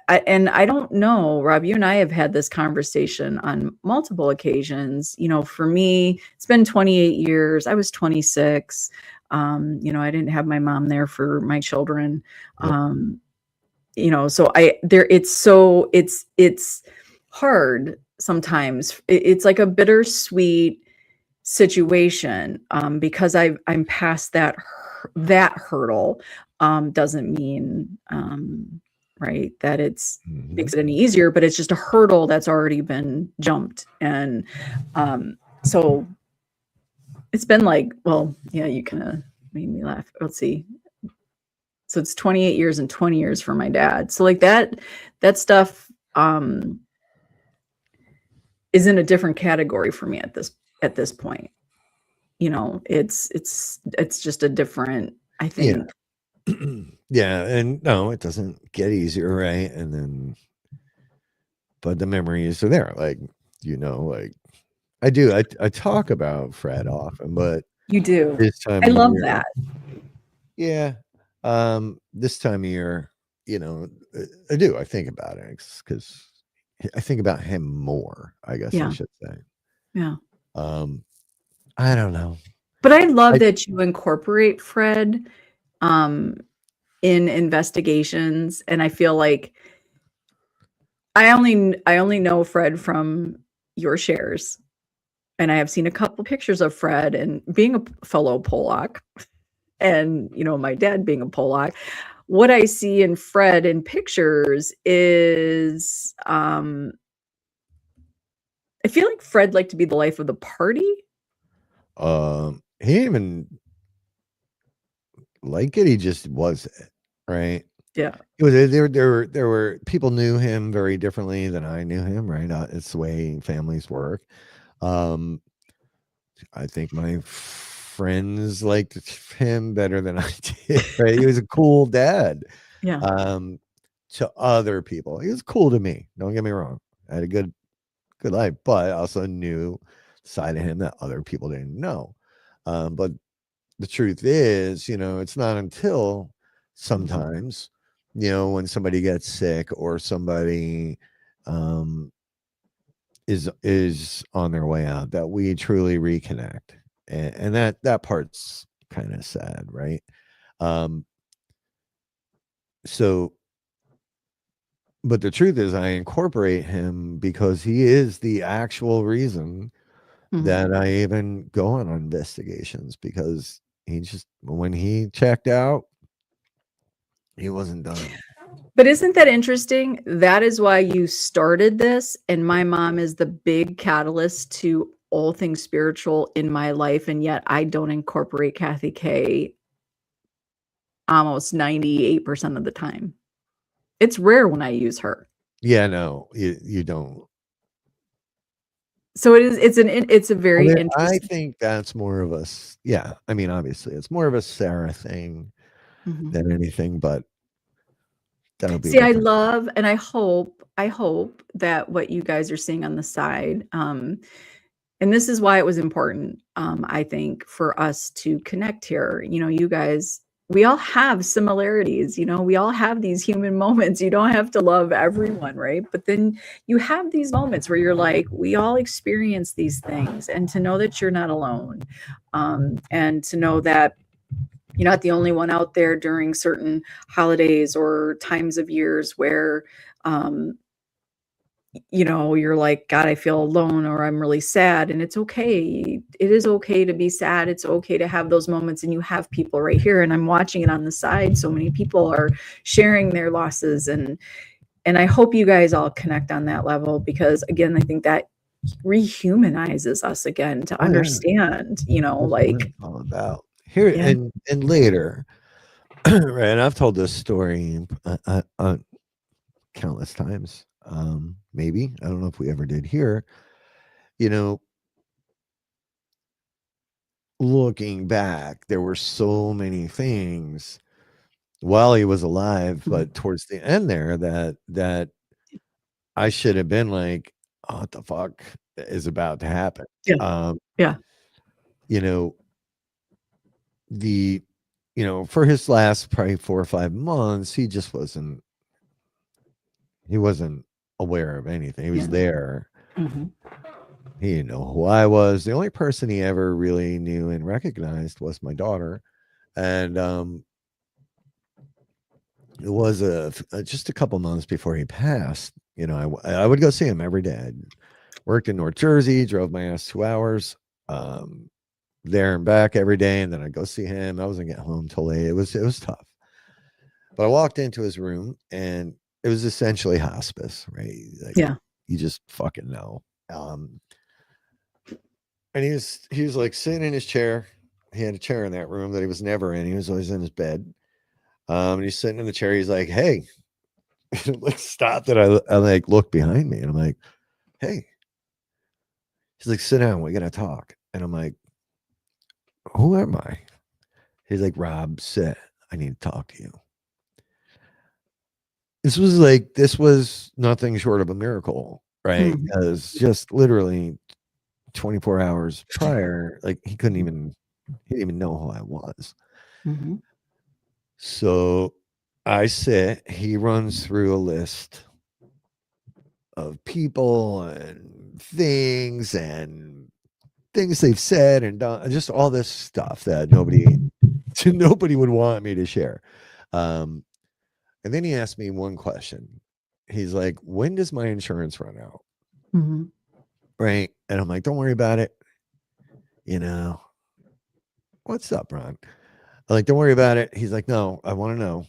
Speaker 2: and I don't know, Rob, you and I have had this conversation on multiple occasions. For me, it's been 28 years. I was 26. I didn't have my mom there for my children.
Speaker 3: Yep.
Speaker 2: So it's hard sometimes. It's like a bittersweet situation, because I'm past that hurdle. Doesn't mean, right, that it's makes it any easier, but it's just a hurdle that's already been jumped. And so it's been like, well, yeah, you kind of made me laugh. Let's see. So it's 28 years and 20 years for my dad. So like that stuff is in a different category for me at this point. It's just a different, I think.
Speaker 3: Yeah, and no, it doesn't get easier, right? And then, but the memories are there. Like, like I talk about Fred often, but
Speaker 2: You do.
Speaker 3: this time
Speaker 2: I
Speaker 3: of
Speaker 2: love
Speaker 3: year,
Speaker 2: that.
Speaker 3: yeah, this time of year, I do. I think about it because I think about him more, I guess I
Speaker 2: Yeah.
Speaker 3: should say.
Speaker 2: Yeah.
Speaker 3: I don't know.
Speaker 2: But I love that you incorporate Fred in investigations, and I feel like I only know Fred from your shares, and I have seen a couple pictures of Fred, and being a fellow Polak, and my dad being a Polak, what I see in Fred in pictures is I feel like Fred liked to be the life of the party.
Speaker 3: He didn't even like it. He just was it, right?
Speaker 2: Yeah.
Speaker 3: It was there were people knew him very differently than I knew him, right? It's the way families work. I think my friends liked him better than I did, right? He was a cool dad.
Speaker 2: Yeah.
Speaker 3: To other people. He was cool to me. Don't get me wrong. I had a good life, but I also knew side of him that other people didn't know. But the truth is, it's not until sometimes, when somebody gets sick or somebody is on their way out that we truly reconnect. And that part's kind of sad, right? So but the truth is I incorporate him because he is the actual reason that I even go on investigations, because he just, when he checked out, he wasn't done.
Speaker 2: But isn't that interesting? That is why you started this, and my mom is the big catalyst to all things spiritual in my life, and yet I don't incorporate Kathy K almost 98% of the time. It's rare when I use her.
Speaker 3: Yeah, no, you don't.
Speaker 2: So it's a very
Speaker 3: I
Speaker 2: interesting.
Speaker 3: think that's more of yeah, I mean, obviously it's more of a Sarah thing than anything, but that'll be
Speaker 2: See, I
Speaker 3: different.
Speaker 2: love and I hope that what you guys are seeing on the side, and this is why it was important, I think, for us to connect here. You guys, we all have similarities. We all have these human moments. You don't have to love everyone, right? But then you have these moments where you're like, we all experience these things, and to know that you're not alone, and to know that you're not the only one out there during certain holidays or times of years where you're like, God, I feel alone, or I'm really sad. And it's okay. It is okay to be sad. It's okay to have those moments. And you have people right here. And I'm watching it on the side. So many people are sharing their losses. And I hope you guys all connect on that level, because again, I think that rehumanizes us again to understand,
Speaker 3: That's what
Speaker 2: like
Speaker 3: it's all about here.
Speaker 2: Yeah.
Speaker 3: And later, right, and I've told this story countless times. Maybe, I don't know if we ever did here. Looking back, there were so many things while he was alive, but towards the end there that I should have been like, oh, what the fuck is about to happen?
Speaker 2: Yeah. Yeah.
Speaker 3: The for his last probably 4 or 5 months, he just wasn't aware of anything. He was there.
Speaker 2: Mm-hmm.
Speaker 3: He didn't know who I was. The only person he ever really knew and recognized was my daughter. And it was just a couple months before he passed. I would go see him every day. I worked in North Jersey, drove my ass 2 hours there and back every day, and then I'd go see him. I wasn't getting home till late. It was tough. But I walked into his room, and it was essentially hospice, right? Like, you just fucking know. And he was like sitting in his chair. He had a chair in that room that he was never in. He was always in his bed. And he's sitting in the chair. He's like, "Hey," let's stop. That I like look behind me, and I'm like, "Hey." He's like, "Sit down. We gotta talk." And I'm like, "Who am I?" He's like, "Rob, sit. I need to talk to you." This was nothing short of a miracle, right?
Speaker 2: Mm-hmm.
Speaker 3: Because just literally 24 hours prior, like he didn't even know who I was.
Speaker 2: Mm-hmm.
Speaker 3: So I sit, he runs through a list of people and things they've said and done, just all this stuff that nobody would want me to share. And then he asked me one question. He's like, "When does my insurance run out?"
Speaker 2: Mm-hmm.
Speaker 3: Right. And I'm like, "Don't worry about it. What's up, Ron?" I'm like, "Don't worry about it." He's like, "No, I want to know,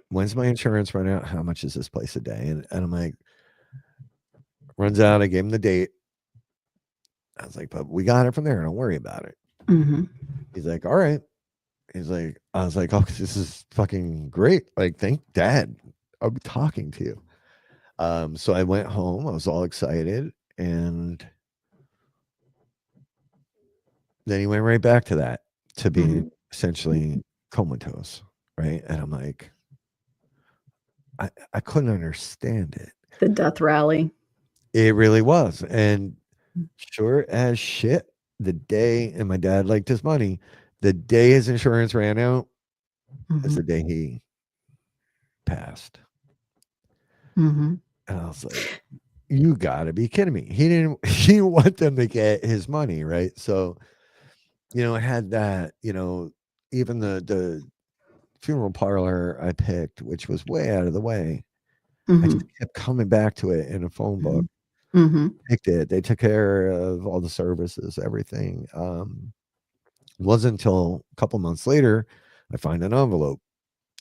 Speaker 3: when's my insurance run out? How much is this place a day?" And I'm like, runs out. I gave him the date. I was like, "But we got it from there. Don't worry about it."
Speaker 2: Mm-hmm.
Speaker 3: He's like, "All right." I was like, "Oh, this is fucking great. Like, thank Dad. I'll be talking to you." So I went home. I was all excited. And then he went right back to being essentially comatose. Right. And I'm like, I couldn't understand it.
Speaker 2: The death rally.
Speaker 3: It really was. And sure as shit, and my dad liked his money, the day his insurance ran out is the day he passed.
Speaker 2: Mm-hmm.
Speaker 3: And I was like, "You gotta be kidding me." He didn't want them to get his money, right? So, I had that, even the funeral parlor I picked, which was way out of the way. I just kept coming back to it in a phone book.
Speaker 2: Mm-hmm.
Speaker 3: Picked it. They took care of all the services, everything. Wasn't until a couple months later I find an envelope,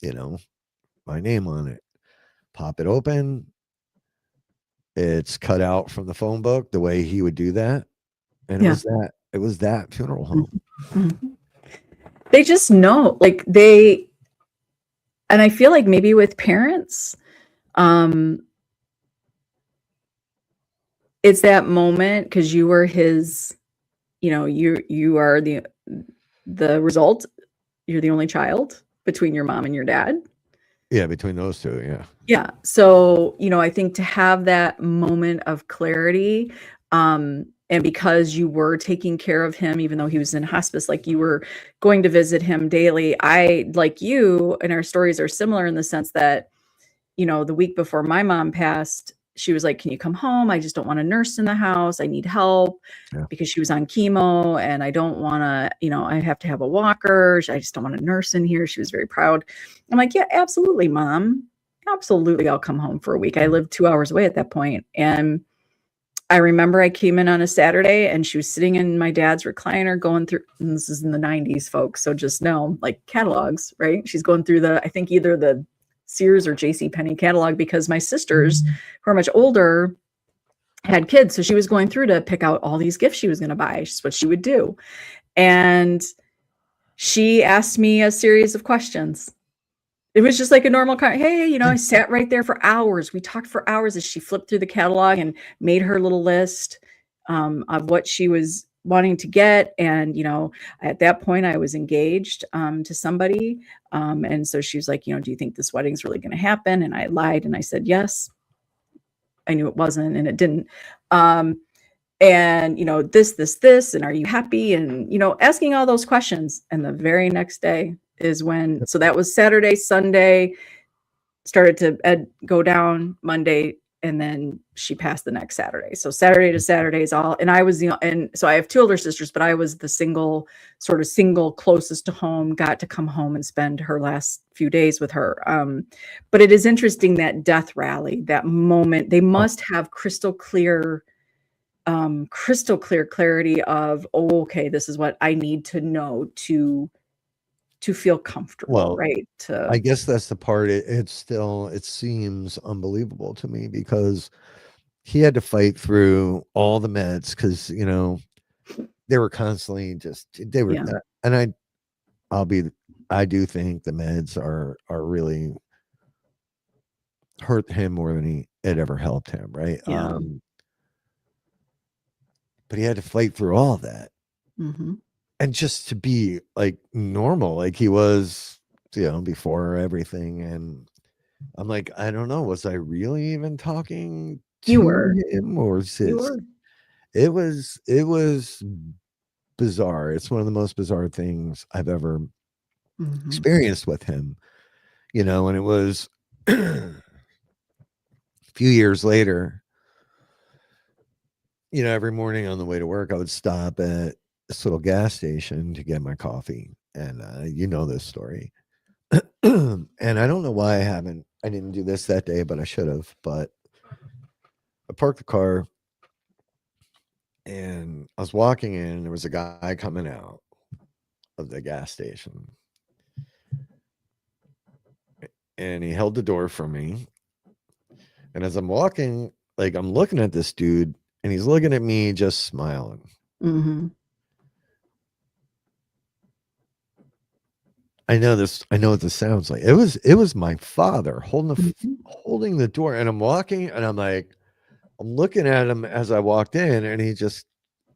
Speaker 3: my name on it. Pop it open. It's cut out from the phone book the way he would do that. And it was that funeral home.
Speaker 2: Mm-hmm. They just know, like and I feel like maybe with parents, it's that moment because you were his, you are the result. You're the only child between your mom and your dad.
Speaker 3: Yeah, between those two, yeah.
Speaker 2: Yeah. So, I think to have that moment of clarity, and because you were taking care of him, even though he was in hospice, like you were going to visit him daily. Like you, and our stories are similar in the sense that, the week before my mom passed, she was like, "Can you come home? I just don't want a nurse in the house. I need help."
Speaker 3: Yeah.
Speaker 2: Because she was on chemo and I don't want to, I have to have a walker. I just don't want a nurse in here. She was very proud. I'm like, "Yeah, absolutely, Mom. Absolutely. I'll come home for a week." I lived 2 hours away at that point. And I remember I came in on a Saturday and she was sitting in my dad's recliner going through, and this is in the 90s, folks. So just know, like, catalogs, right? She's going through I think either the Sears or JCPenney catalog, because my sisters, who are much older, had kids. So she was going through to pick out all these gifts she was going to buy. It's what she would do. And she asked me a series of questions. It was just like a normal hey, I sat right there for hours. We talked for hours as she flipped through the catalog and made her little list of what she was wanting to get. And, at that point I was engaged to somebody. And so she was like, "Do you think this wedding's really going to happen?" And I lied and I said, yes. I knew it wasn't, and it didn't. And, this, and are you happy? And, asking all those questions. And the very next day is when, so that was Saturday, Sunday, started to go down Monday, and then she passed the next Saturday. So Saturday to Saturday is all, and I was and so I have two older sisters, but I was the single closest to home, got to come home and spend her last few days with her. But it is interesting, that death rally, that moment, they must have crystal clear clarity of, oh, okay, this is what I need to know to feel comfortable,
Speaker 3: Well,
Speaker 2: right?
Speaker 3: I guess that's the part. It seems unbelievable to me because he had to fight through all the meds because they were constantly they were,
Speaker 2: Yeah.
Speaker 3: and I do think the meds are really hurt him more than it ever helped him, right?
Speaker 2: Yeah.
Speaker 3: But he had to fight through all that.
Speaker 2: Mm-hmm.
Speaker 3: And just to be like normal, like he was, before everything. And I'm like, I don't know, was I really even talking
Speaker 2: You
Speaker 3: to
Speaker 2: were.
Speaker 3: him, or
Speaker 2: You were.
Speaker 3: it was bizarre. It's one of the most bizarre things I've ever
Speaker 2: Mm-hmm.
Speaker 3: experienced with him, and it was a few years later, every morning on the way to work, I would stop at this little gas station to get my coffee. And this story. And I don't know why I didn't do this that day, but I should have. But I parked the car and I was walking in, and there was a guy coming out of the gas station. And he held the door for me. And as I'm walking, like I'm looking at this dude, and he's looking at me just smiling.
Speaker 2: Mm-hmm.
Speaker 3: I know what this sounds like. It was my father holding the door, and I'm walking, and I'm looking at him as I walked in, and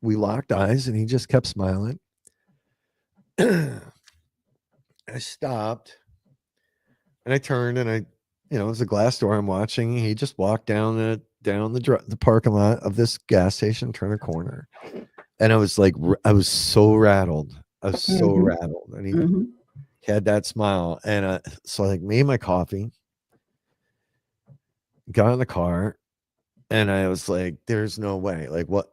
Speaker 3: we locked eyes, and he just kept smiling. I stopped, and I turned, and it was a glass door I'm watching. He just walked down the parking lot of this gas station, turn a corner, and I was so rattled. I was so
Speaker 2: Mm-hmm.
Speaker 3: rattled, and he
Speaker 2: Mm-hmm.
Speaker 3: had that smile. And so I made my coffee, got in the car, and I was like, there's no way. Like, what?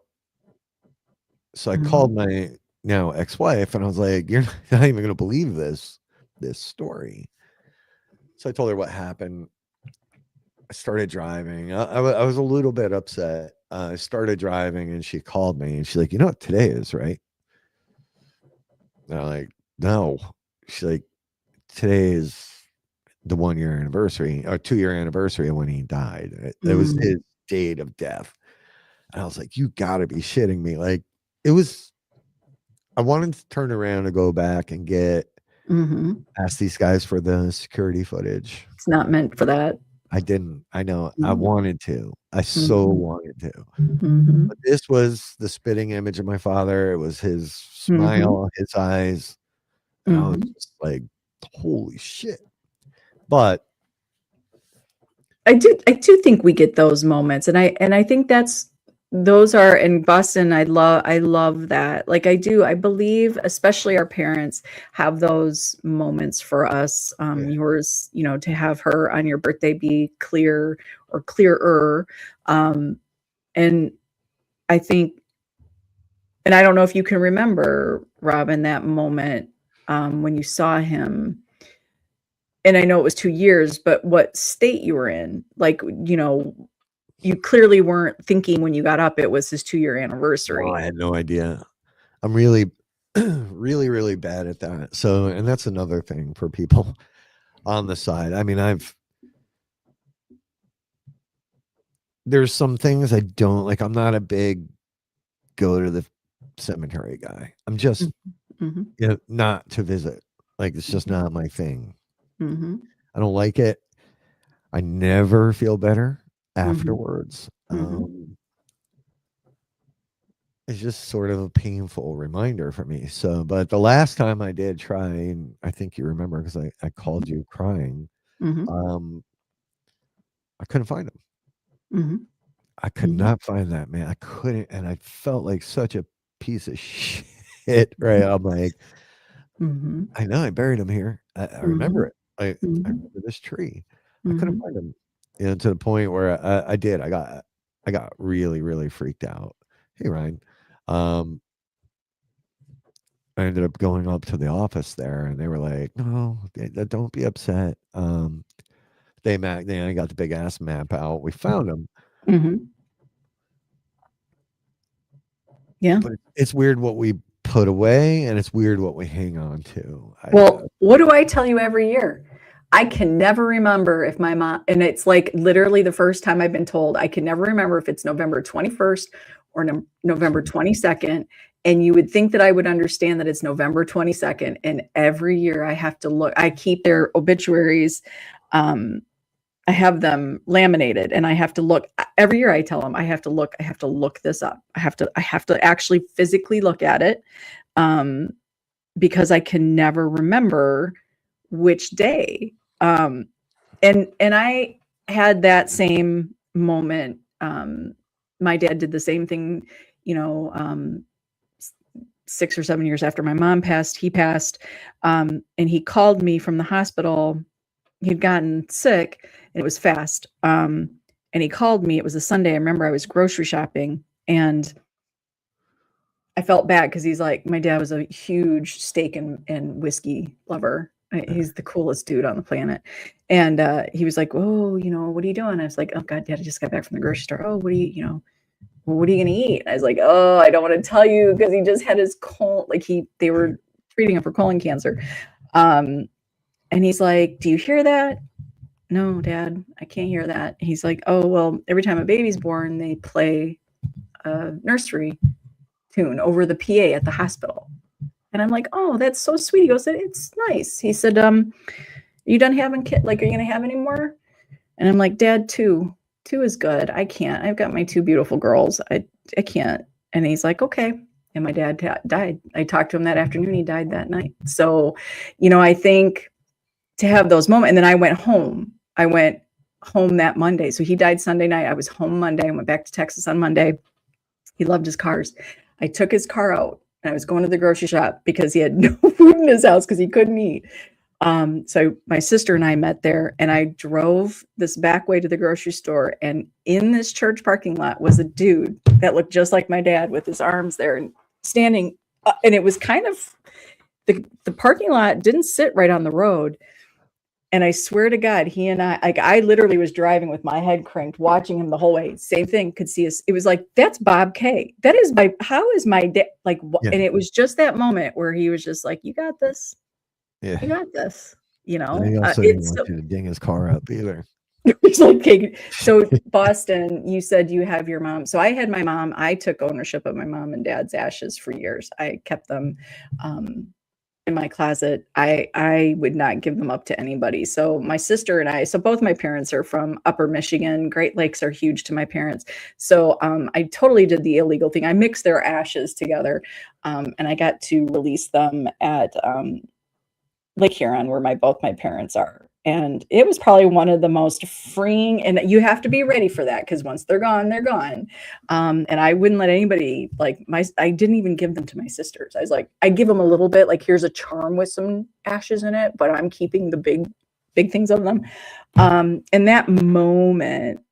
Speaker 3: So I called my now ex-wife, and I was like, you're not even going to believe this story. So I told her what happened. I started driving. I was a little bit upset. I started driving, and she called me, and she's like, you know what today is, right? And I'm like, no. She's like, today is the 1-year anniversary or 2-year anniversary of when he died. It was his date of death. And I was like, you gotta be shitting me. Like, I wanted to turn around and go back and ask these guys for the security footage.
Speaker 2: It's not meant for that.
Speaker 3: I didn't. I know. I
Speaker 2: Mhm.
Speaker 3: wanted to. I so wanted to.
Speaker 2: Mm-hmm.
Speaker 3: But this was the spitting image of my father. It was his smile, his eyes. And I was just like, holy shit. But
Speaker 2: I do think we get those moments, and I think those are in Boston. I love that. Like I believe, especially our parents have those moments for us. Yours, to have her on your birthday be clear or clearer. And I think, and I don't know if you can remember, Rob, in that moment, when you saw him. And I know it was 2 years, but what state you were in? Like, you clearly weren't thinking when you got up it was his 2-year anniversary.
Speaker 3: I had no idea. I'm really, really, really bad at that. So, and that's another thing for people on the side. I mean, there's some things I don't like. I'm not a big go to the cemetery guy. I'm just, not to visit. Like, it's just not my thing. I don't like it. I never feel better afterwards. It's just sort of a painful reminder for me. So, but the last time I did try, and I think you remember because I called you crying, I couldn't find him. I could not find that man. I couldn't, and I felt like such a piece of shit. Right? I'm like,
Speaker 2: Mhm.
Speaker 3: I know, I buried him here. I remember
Speaker 2: Mhm.
Speaker 3: it. I
Speaker 2: Mhm.
Speaker 3: remember this tree. I couldn't
Speaker 2: Mhm.
Speaker 3: find him, to the point where I did. I got really, really freaked out. Hey, Ryan. Um, I ended up going up to the office there, and they were like, "No, don't be upset." They got the big ass map out. We found him,
Speaker 2: Mhm. Yeah.
Speaker 3: but it's weird what we put away, and it's weird what we hang on to.
Speaker 2: Well, what do I tell you every year? I can never remember if my mom, and it's like literally the first time I've been told, I can never remember if it's November 21st or November 22nd. And you would think that I would understand that it's November 22nd. And every year I have to look, I keep their obituaries. I have them laminated and I have to look every year. I tell them I have to look this up. I have to actually physically look at it. Because I can never remember which day. And I had that same moment. My dad did the same thing, you know, 6 or 7 years after my mom passed, he passed. And he called me from the hospital. He'd gotten sick and it was fast. And he called me. It was a Sunday. I remember I was grocery shopping and I felt bad because he's like, my dad was a huge steak and whiskey lover. He's the coolest dude on the planet. And he was like, oh, what are you doing? I was like, oh, God, Dad, I just got back from the grocery store. Oh, well, what are you going to eat? I was like, oh, I don't want to tell you because he just had his colon, they were treating him for colon cancer. And he's like, do you hear that? No, Dad, I can't hear that. He's like, oh, well, every time a baby's born, they play a nursery tune over the PA at the hospital. And I'm like, oh, that's so sweet. He goes, it's nice. He said, you done having kids? Like, are you going to have any more? And I'm like, Dad, two is good. I can't. I've got my two beautiful girls. I can't. And he's like, okay. And my dad died. I talked to him that afternoon. He died that night. So, I think to have those moments. And then I went home. That Monday. So he died Sunday night. I was home Monday. I went back to Texas on Monday. He loved his cars. I took his car out and I was going to the grocery shop because he had no food in his house because he couldn't eat. So my sister and I met there and I drove this back way to the grocery store. And in this church parking lot was a dude that looked just like my dad with his arms there and standing. And it was kind of, the parking lot didn't sit right on the road. And I swear to God, he and I literally was driving with my head cranked, watching him the whole way. Same thing, could see us. It was like, that's Bob K. That is how is my dad?
Speaker 3: Yeah.
Speaker 2: And it was just that moment where he was just like, you got this.
Speaker 3: Yeah.
Speaker 2: You got this.
Speaker 3: He also didn't want you to ding his car up either.
Speaker 2: It's like, okay. So Boston, you said you have your mom. So I had my mom. I took ownership of my mom and dad's ashes for years. I kept them in my closet. I would not give them up to anybody. So my sister and I, so both my parents are from Upper Michigan. Great Lakes are huge to my parents. So I totally did the illegal thing. I mixed their ashes together and I got to release them at Lake Huron, where both my parents are. And it was probably one of the most freeing, and you have to be ready for that because once they're gone, they're gone. And I wouldn't let anybody, I didn't even give them to my sisters. I was like, I give them a little bit, like here's a charm with some ashes in it, but I'm keeping the big things of them. And that moment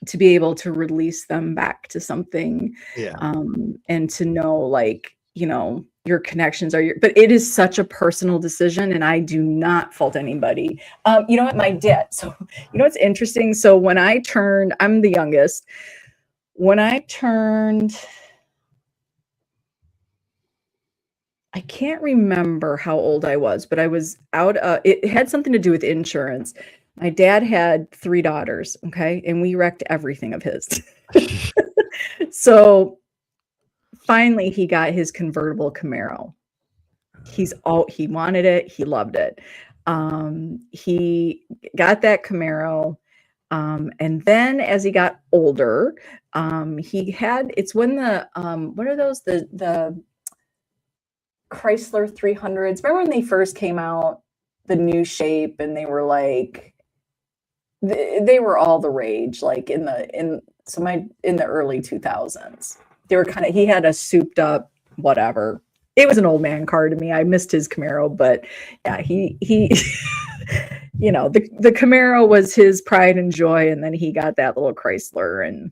Speaker 2: to be able to release them back to something, and to know, your connections are but it is such a personal decision and I do not fault anybody. You know what, my dad, so what's interesting, so when I'm the youngest, when I turned, I can't remember how old I was, but I was out, it had something to do with insurance. My dad had 3 daughters, okay, and we wrecked everything of his. So finally he got his convertible Camaro. He wanted it. He loved it. He got that Camaro. And then as he got older, it's when what are those? The Chrysler 300s. Remember when they first came out, the new shape, and they were like, they were all the rage, like in the early 2000s. They were he had a souped up, whatever, it was an old man car to me. I missed his Camaro, but yeah, he you know, the Camaro was his pride and joy, and then he got that little Chrysler, and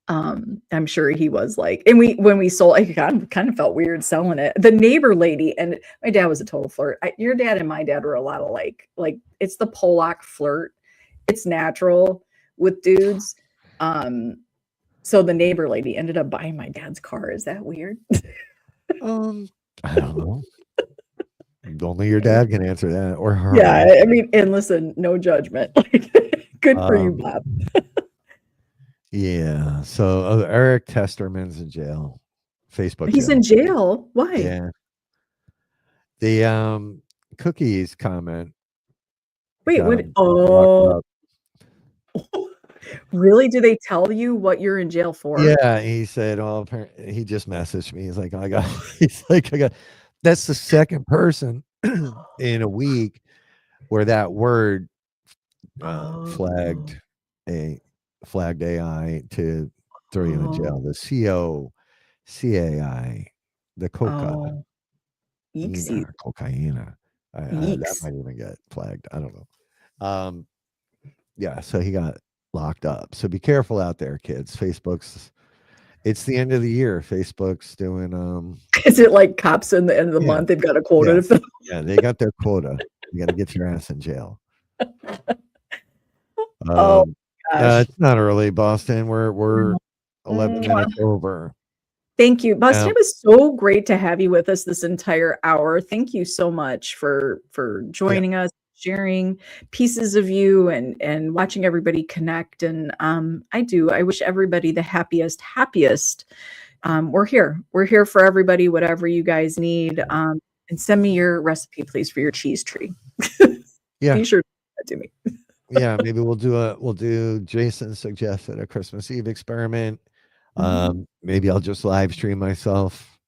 Speaker 2: I'm sure he was like, and when we sold, I kind of felt weird selling it. The neighbor lady, and my dad was a total flirt. Your dad and my dad were a lot alike. Like, it's the Polak flirt. It's natural with dudes. So the neighbor lady ended up buying my dad's car. Is that weird?
Speaker 3: I don't know. Only your dad can answer that, or her.
Speaker 2: Yeah, I mean, and listen, no judgment. Good for you, Bob.
Speaker 3: Yeah. So Eric Testerman's in jail. Facebook.
Speaker 2: He's in jail. Why?
Speaker 3: Yeah. The cookies comment.
Speaker 2: Wait, what? Oh, really? Do they tell you what you're in jail for?
Speaker 3: Yeah, he said, "Oh, he just messaged me. He's like, I got." He's like, I got. That's the second person in a week where that word flagged AI to throw you in jail. The CAI, the coca, cocaine. That might even get flagged. I don't know. Yeah, so he got locked up. So be careful out there, kids. It's the end of the year. Facebook's doing
Speaker 2: is it like cops in the end of the month? They've got a quota to fill.
Speaker 3: Yeah, they got their quota. You got to get your ass in jail. It's not early, Boston. We're 11 minutes over.
Speaker 2: Thank you, Boston. It was so great to have you with us this entire hour. Thank you so much for joining us, sharing pieces of you, and watching everybody connect. And I wish everybody the happiest. We're here for everybody, whatever you guys need. And send me your recipe, please, for your cheese tree.
Speaker 3: Yeah,
Speaker 2: be sure to send that to me.
Speaker 3: Yeah, maybe we'll do Jason suggested a Christmas Eve experiment. Maybe I'll just live stream myself.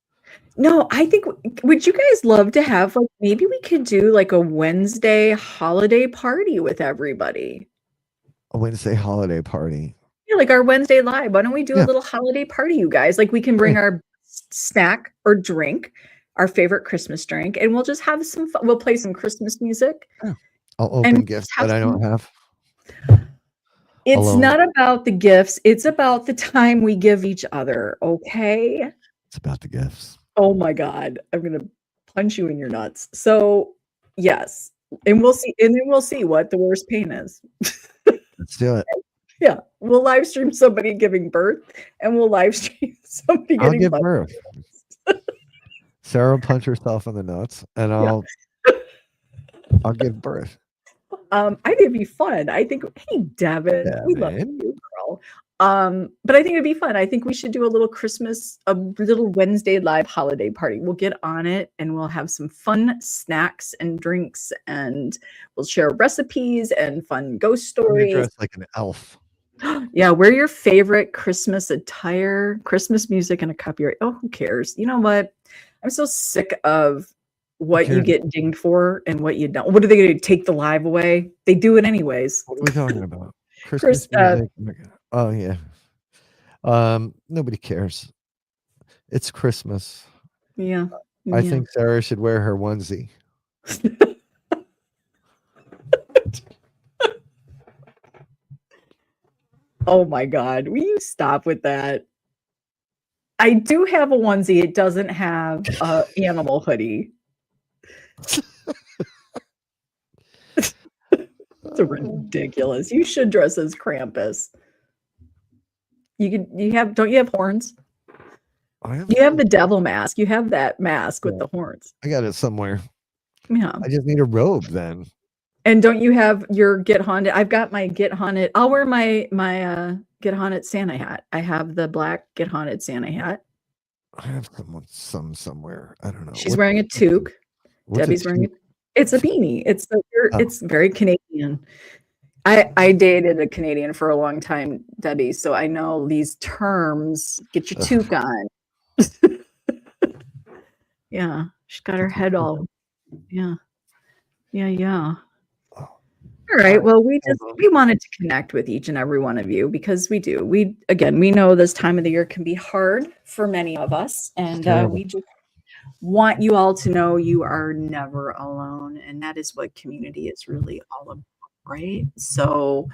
Speaker 2: No, I think, would you guys love to have, like, maybe we could do like a Wednesday holiday party with everybody?
Speaker 3: A Wednesday holiday party.
Speaker 2: Yeah, like our Wednesday live. Why don't we do a little holiday party, you guys? Like, we can bring our snack or drink, our favorite Christmas drink, and we'll just have some fun. We'll play some Christmas music.
Speaker 3: Yeah. I'll open gifts that I don't have.
Speaker 2: It's not about the gifts. It's about the time we give each other. Okay.
Speaker 3: It's about the gifts.
Speaker 2: Oh my God. I'm going to punch you in your nuts. So yes. And we'll see. And then we'll see what the worst pain is.
Speaker 3: Let's do it.
Speaker 2: Yeah. We'll live stream somebody giving birth, and we'll live stream somebody getting
Speaker 3: give birth. Sarah will punch herself in the nuts, and I'll give birth.
Speaker 2: I think it'd be fun. I think, hey, Devin, we love you, girl. But I think it'd be fun. I think we should do a little Wednesday live holiday party. We'll get on it, and we'll have some fun snacks and drinks, and we'll share recipes and fun ghost stories.
Speaker 3: Dress like an elf.
Speaker 2: Yeah, wear your favorite Christmas attire, Christmas music, and a copyright. Oh, who cares? You know what? I'm so sick of what you get dinged for and what you don't. What are they going to take the live away? They do it anyways.
Speaker 3: What are we talking about? Christmas music. Oh yeah. Nobody cares. It's Christmas.
Speaker 2: Yeah.
Speaker 3: I think Sarah should wear her onesie.
Speaker 2: Oh my God. Will you stop with that? I do have a onesie. It doesn't have an animal hoodie. It's ridiculous. You should dress as Krampus. Don't you have horns? You have the devil mask. You have that mask with the horns.
Speaker 3: I got it somewhere.
Speaker 2: Yeah.
Speaker 3: I just need a robe then.
Speaker 2: And don't you have your Get Haunted? I've got my Get Haunted. I'll wear my Get Haunted Santa hat. I have the black Get Haunted Santa hat.
Speaker 3: I have some somewhere. I don't know.
Speaker 2: She's wearing a toque. Debbie's wearing it. It's a beanie. It's very Canadian. I dated a Canadian for a long time, Debbie, so I know these terms. Get your toque on. Yeah, she's got her head all. Yeah. All right. Well, we wanted to connect with each and every one of you because we do. We know this time of the year can be hard for many of us, and want you all to know you are never alone. And that is what community is really all about, right? So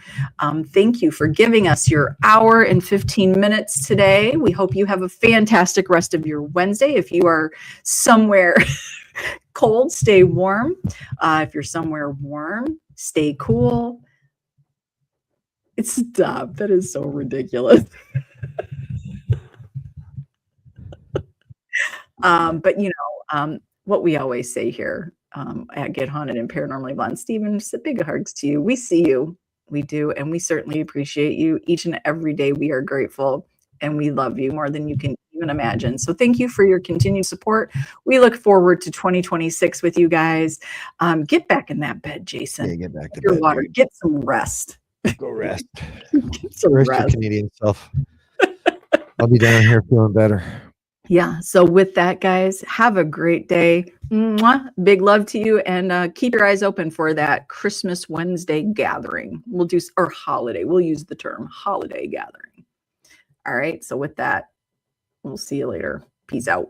Speaker 2: thank you for giving us your hour and 15 minutes today. We hope you have a fantastic rest of your Wednesday. If you are somewhere cold, stay warm. If you're somewhere warm, stay cool. Stop. That is so ridiculous. But what we always say here at Get Haunted and Paranormally Blonde, Stephen, just a big hugs to you. We see you, we do, and we certainly appreciate you each and every day. We are grateful and we love you more than you can even imagine. So thank you for your continued support. We look forward to 2026 with you guys. Get back in that bed, Jason.
Speaker 3: Yeah, get back to
Speaker 2: your
Speaker 3: bed.
Speaker 2: water. Get some rest.
Speaker 3: Go rest.
Speaker 2: Get some
Speaker 3: Rest
Speaker 2: rest.
Speaker 3: your Canadian self. I'll be down here feeling better.
Speaker 2: Yeah. So with that, guys, have a great day. Mwah. Big love to you, and keep your eyes open for that Christmas Wednesday gathering. We'll do, or holiday. We'll use the term holiday gathering. All right. So with that, we'll see you later. Peace out.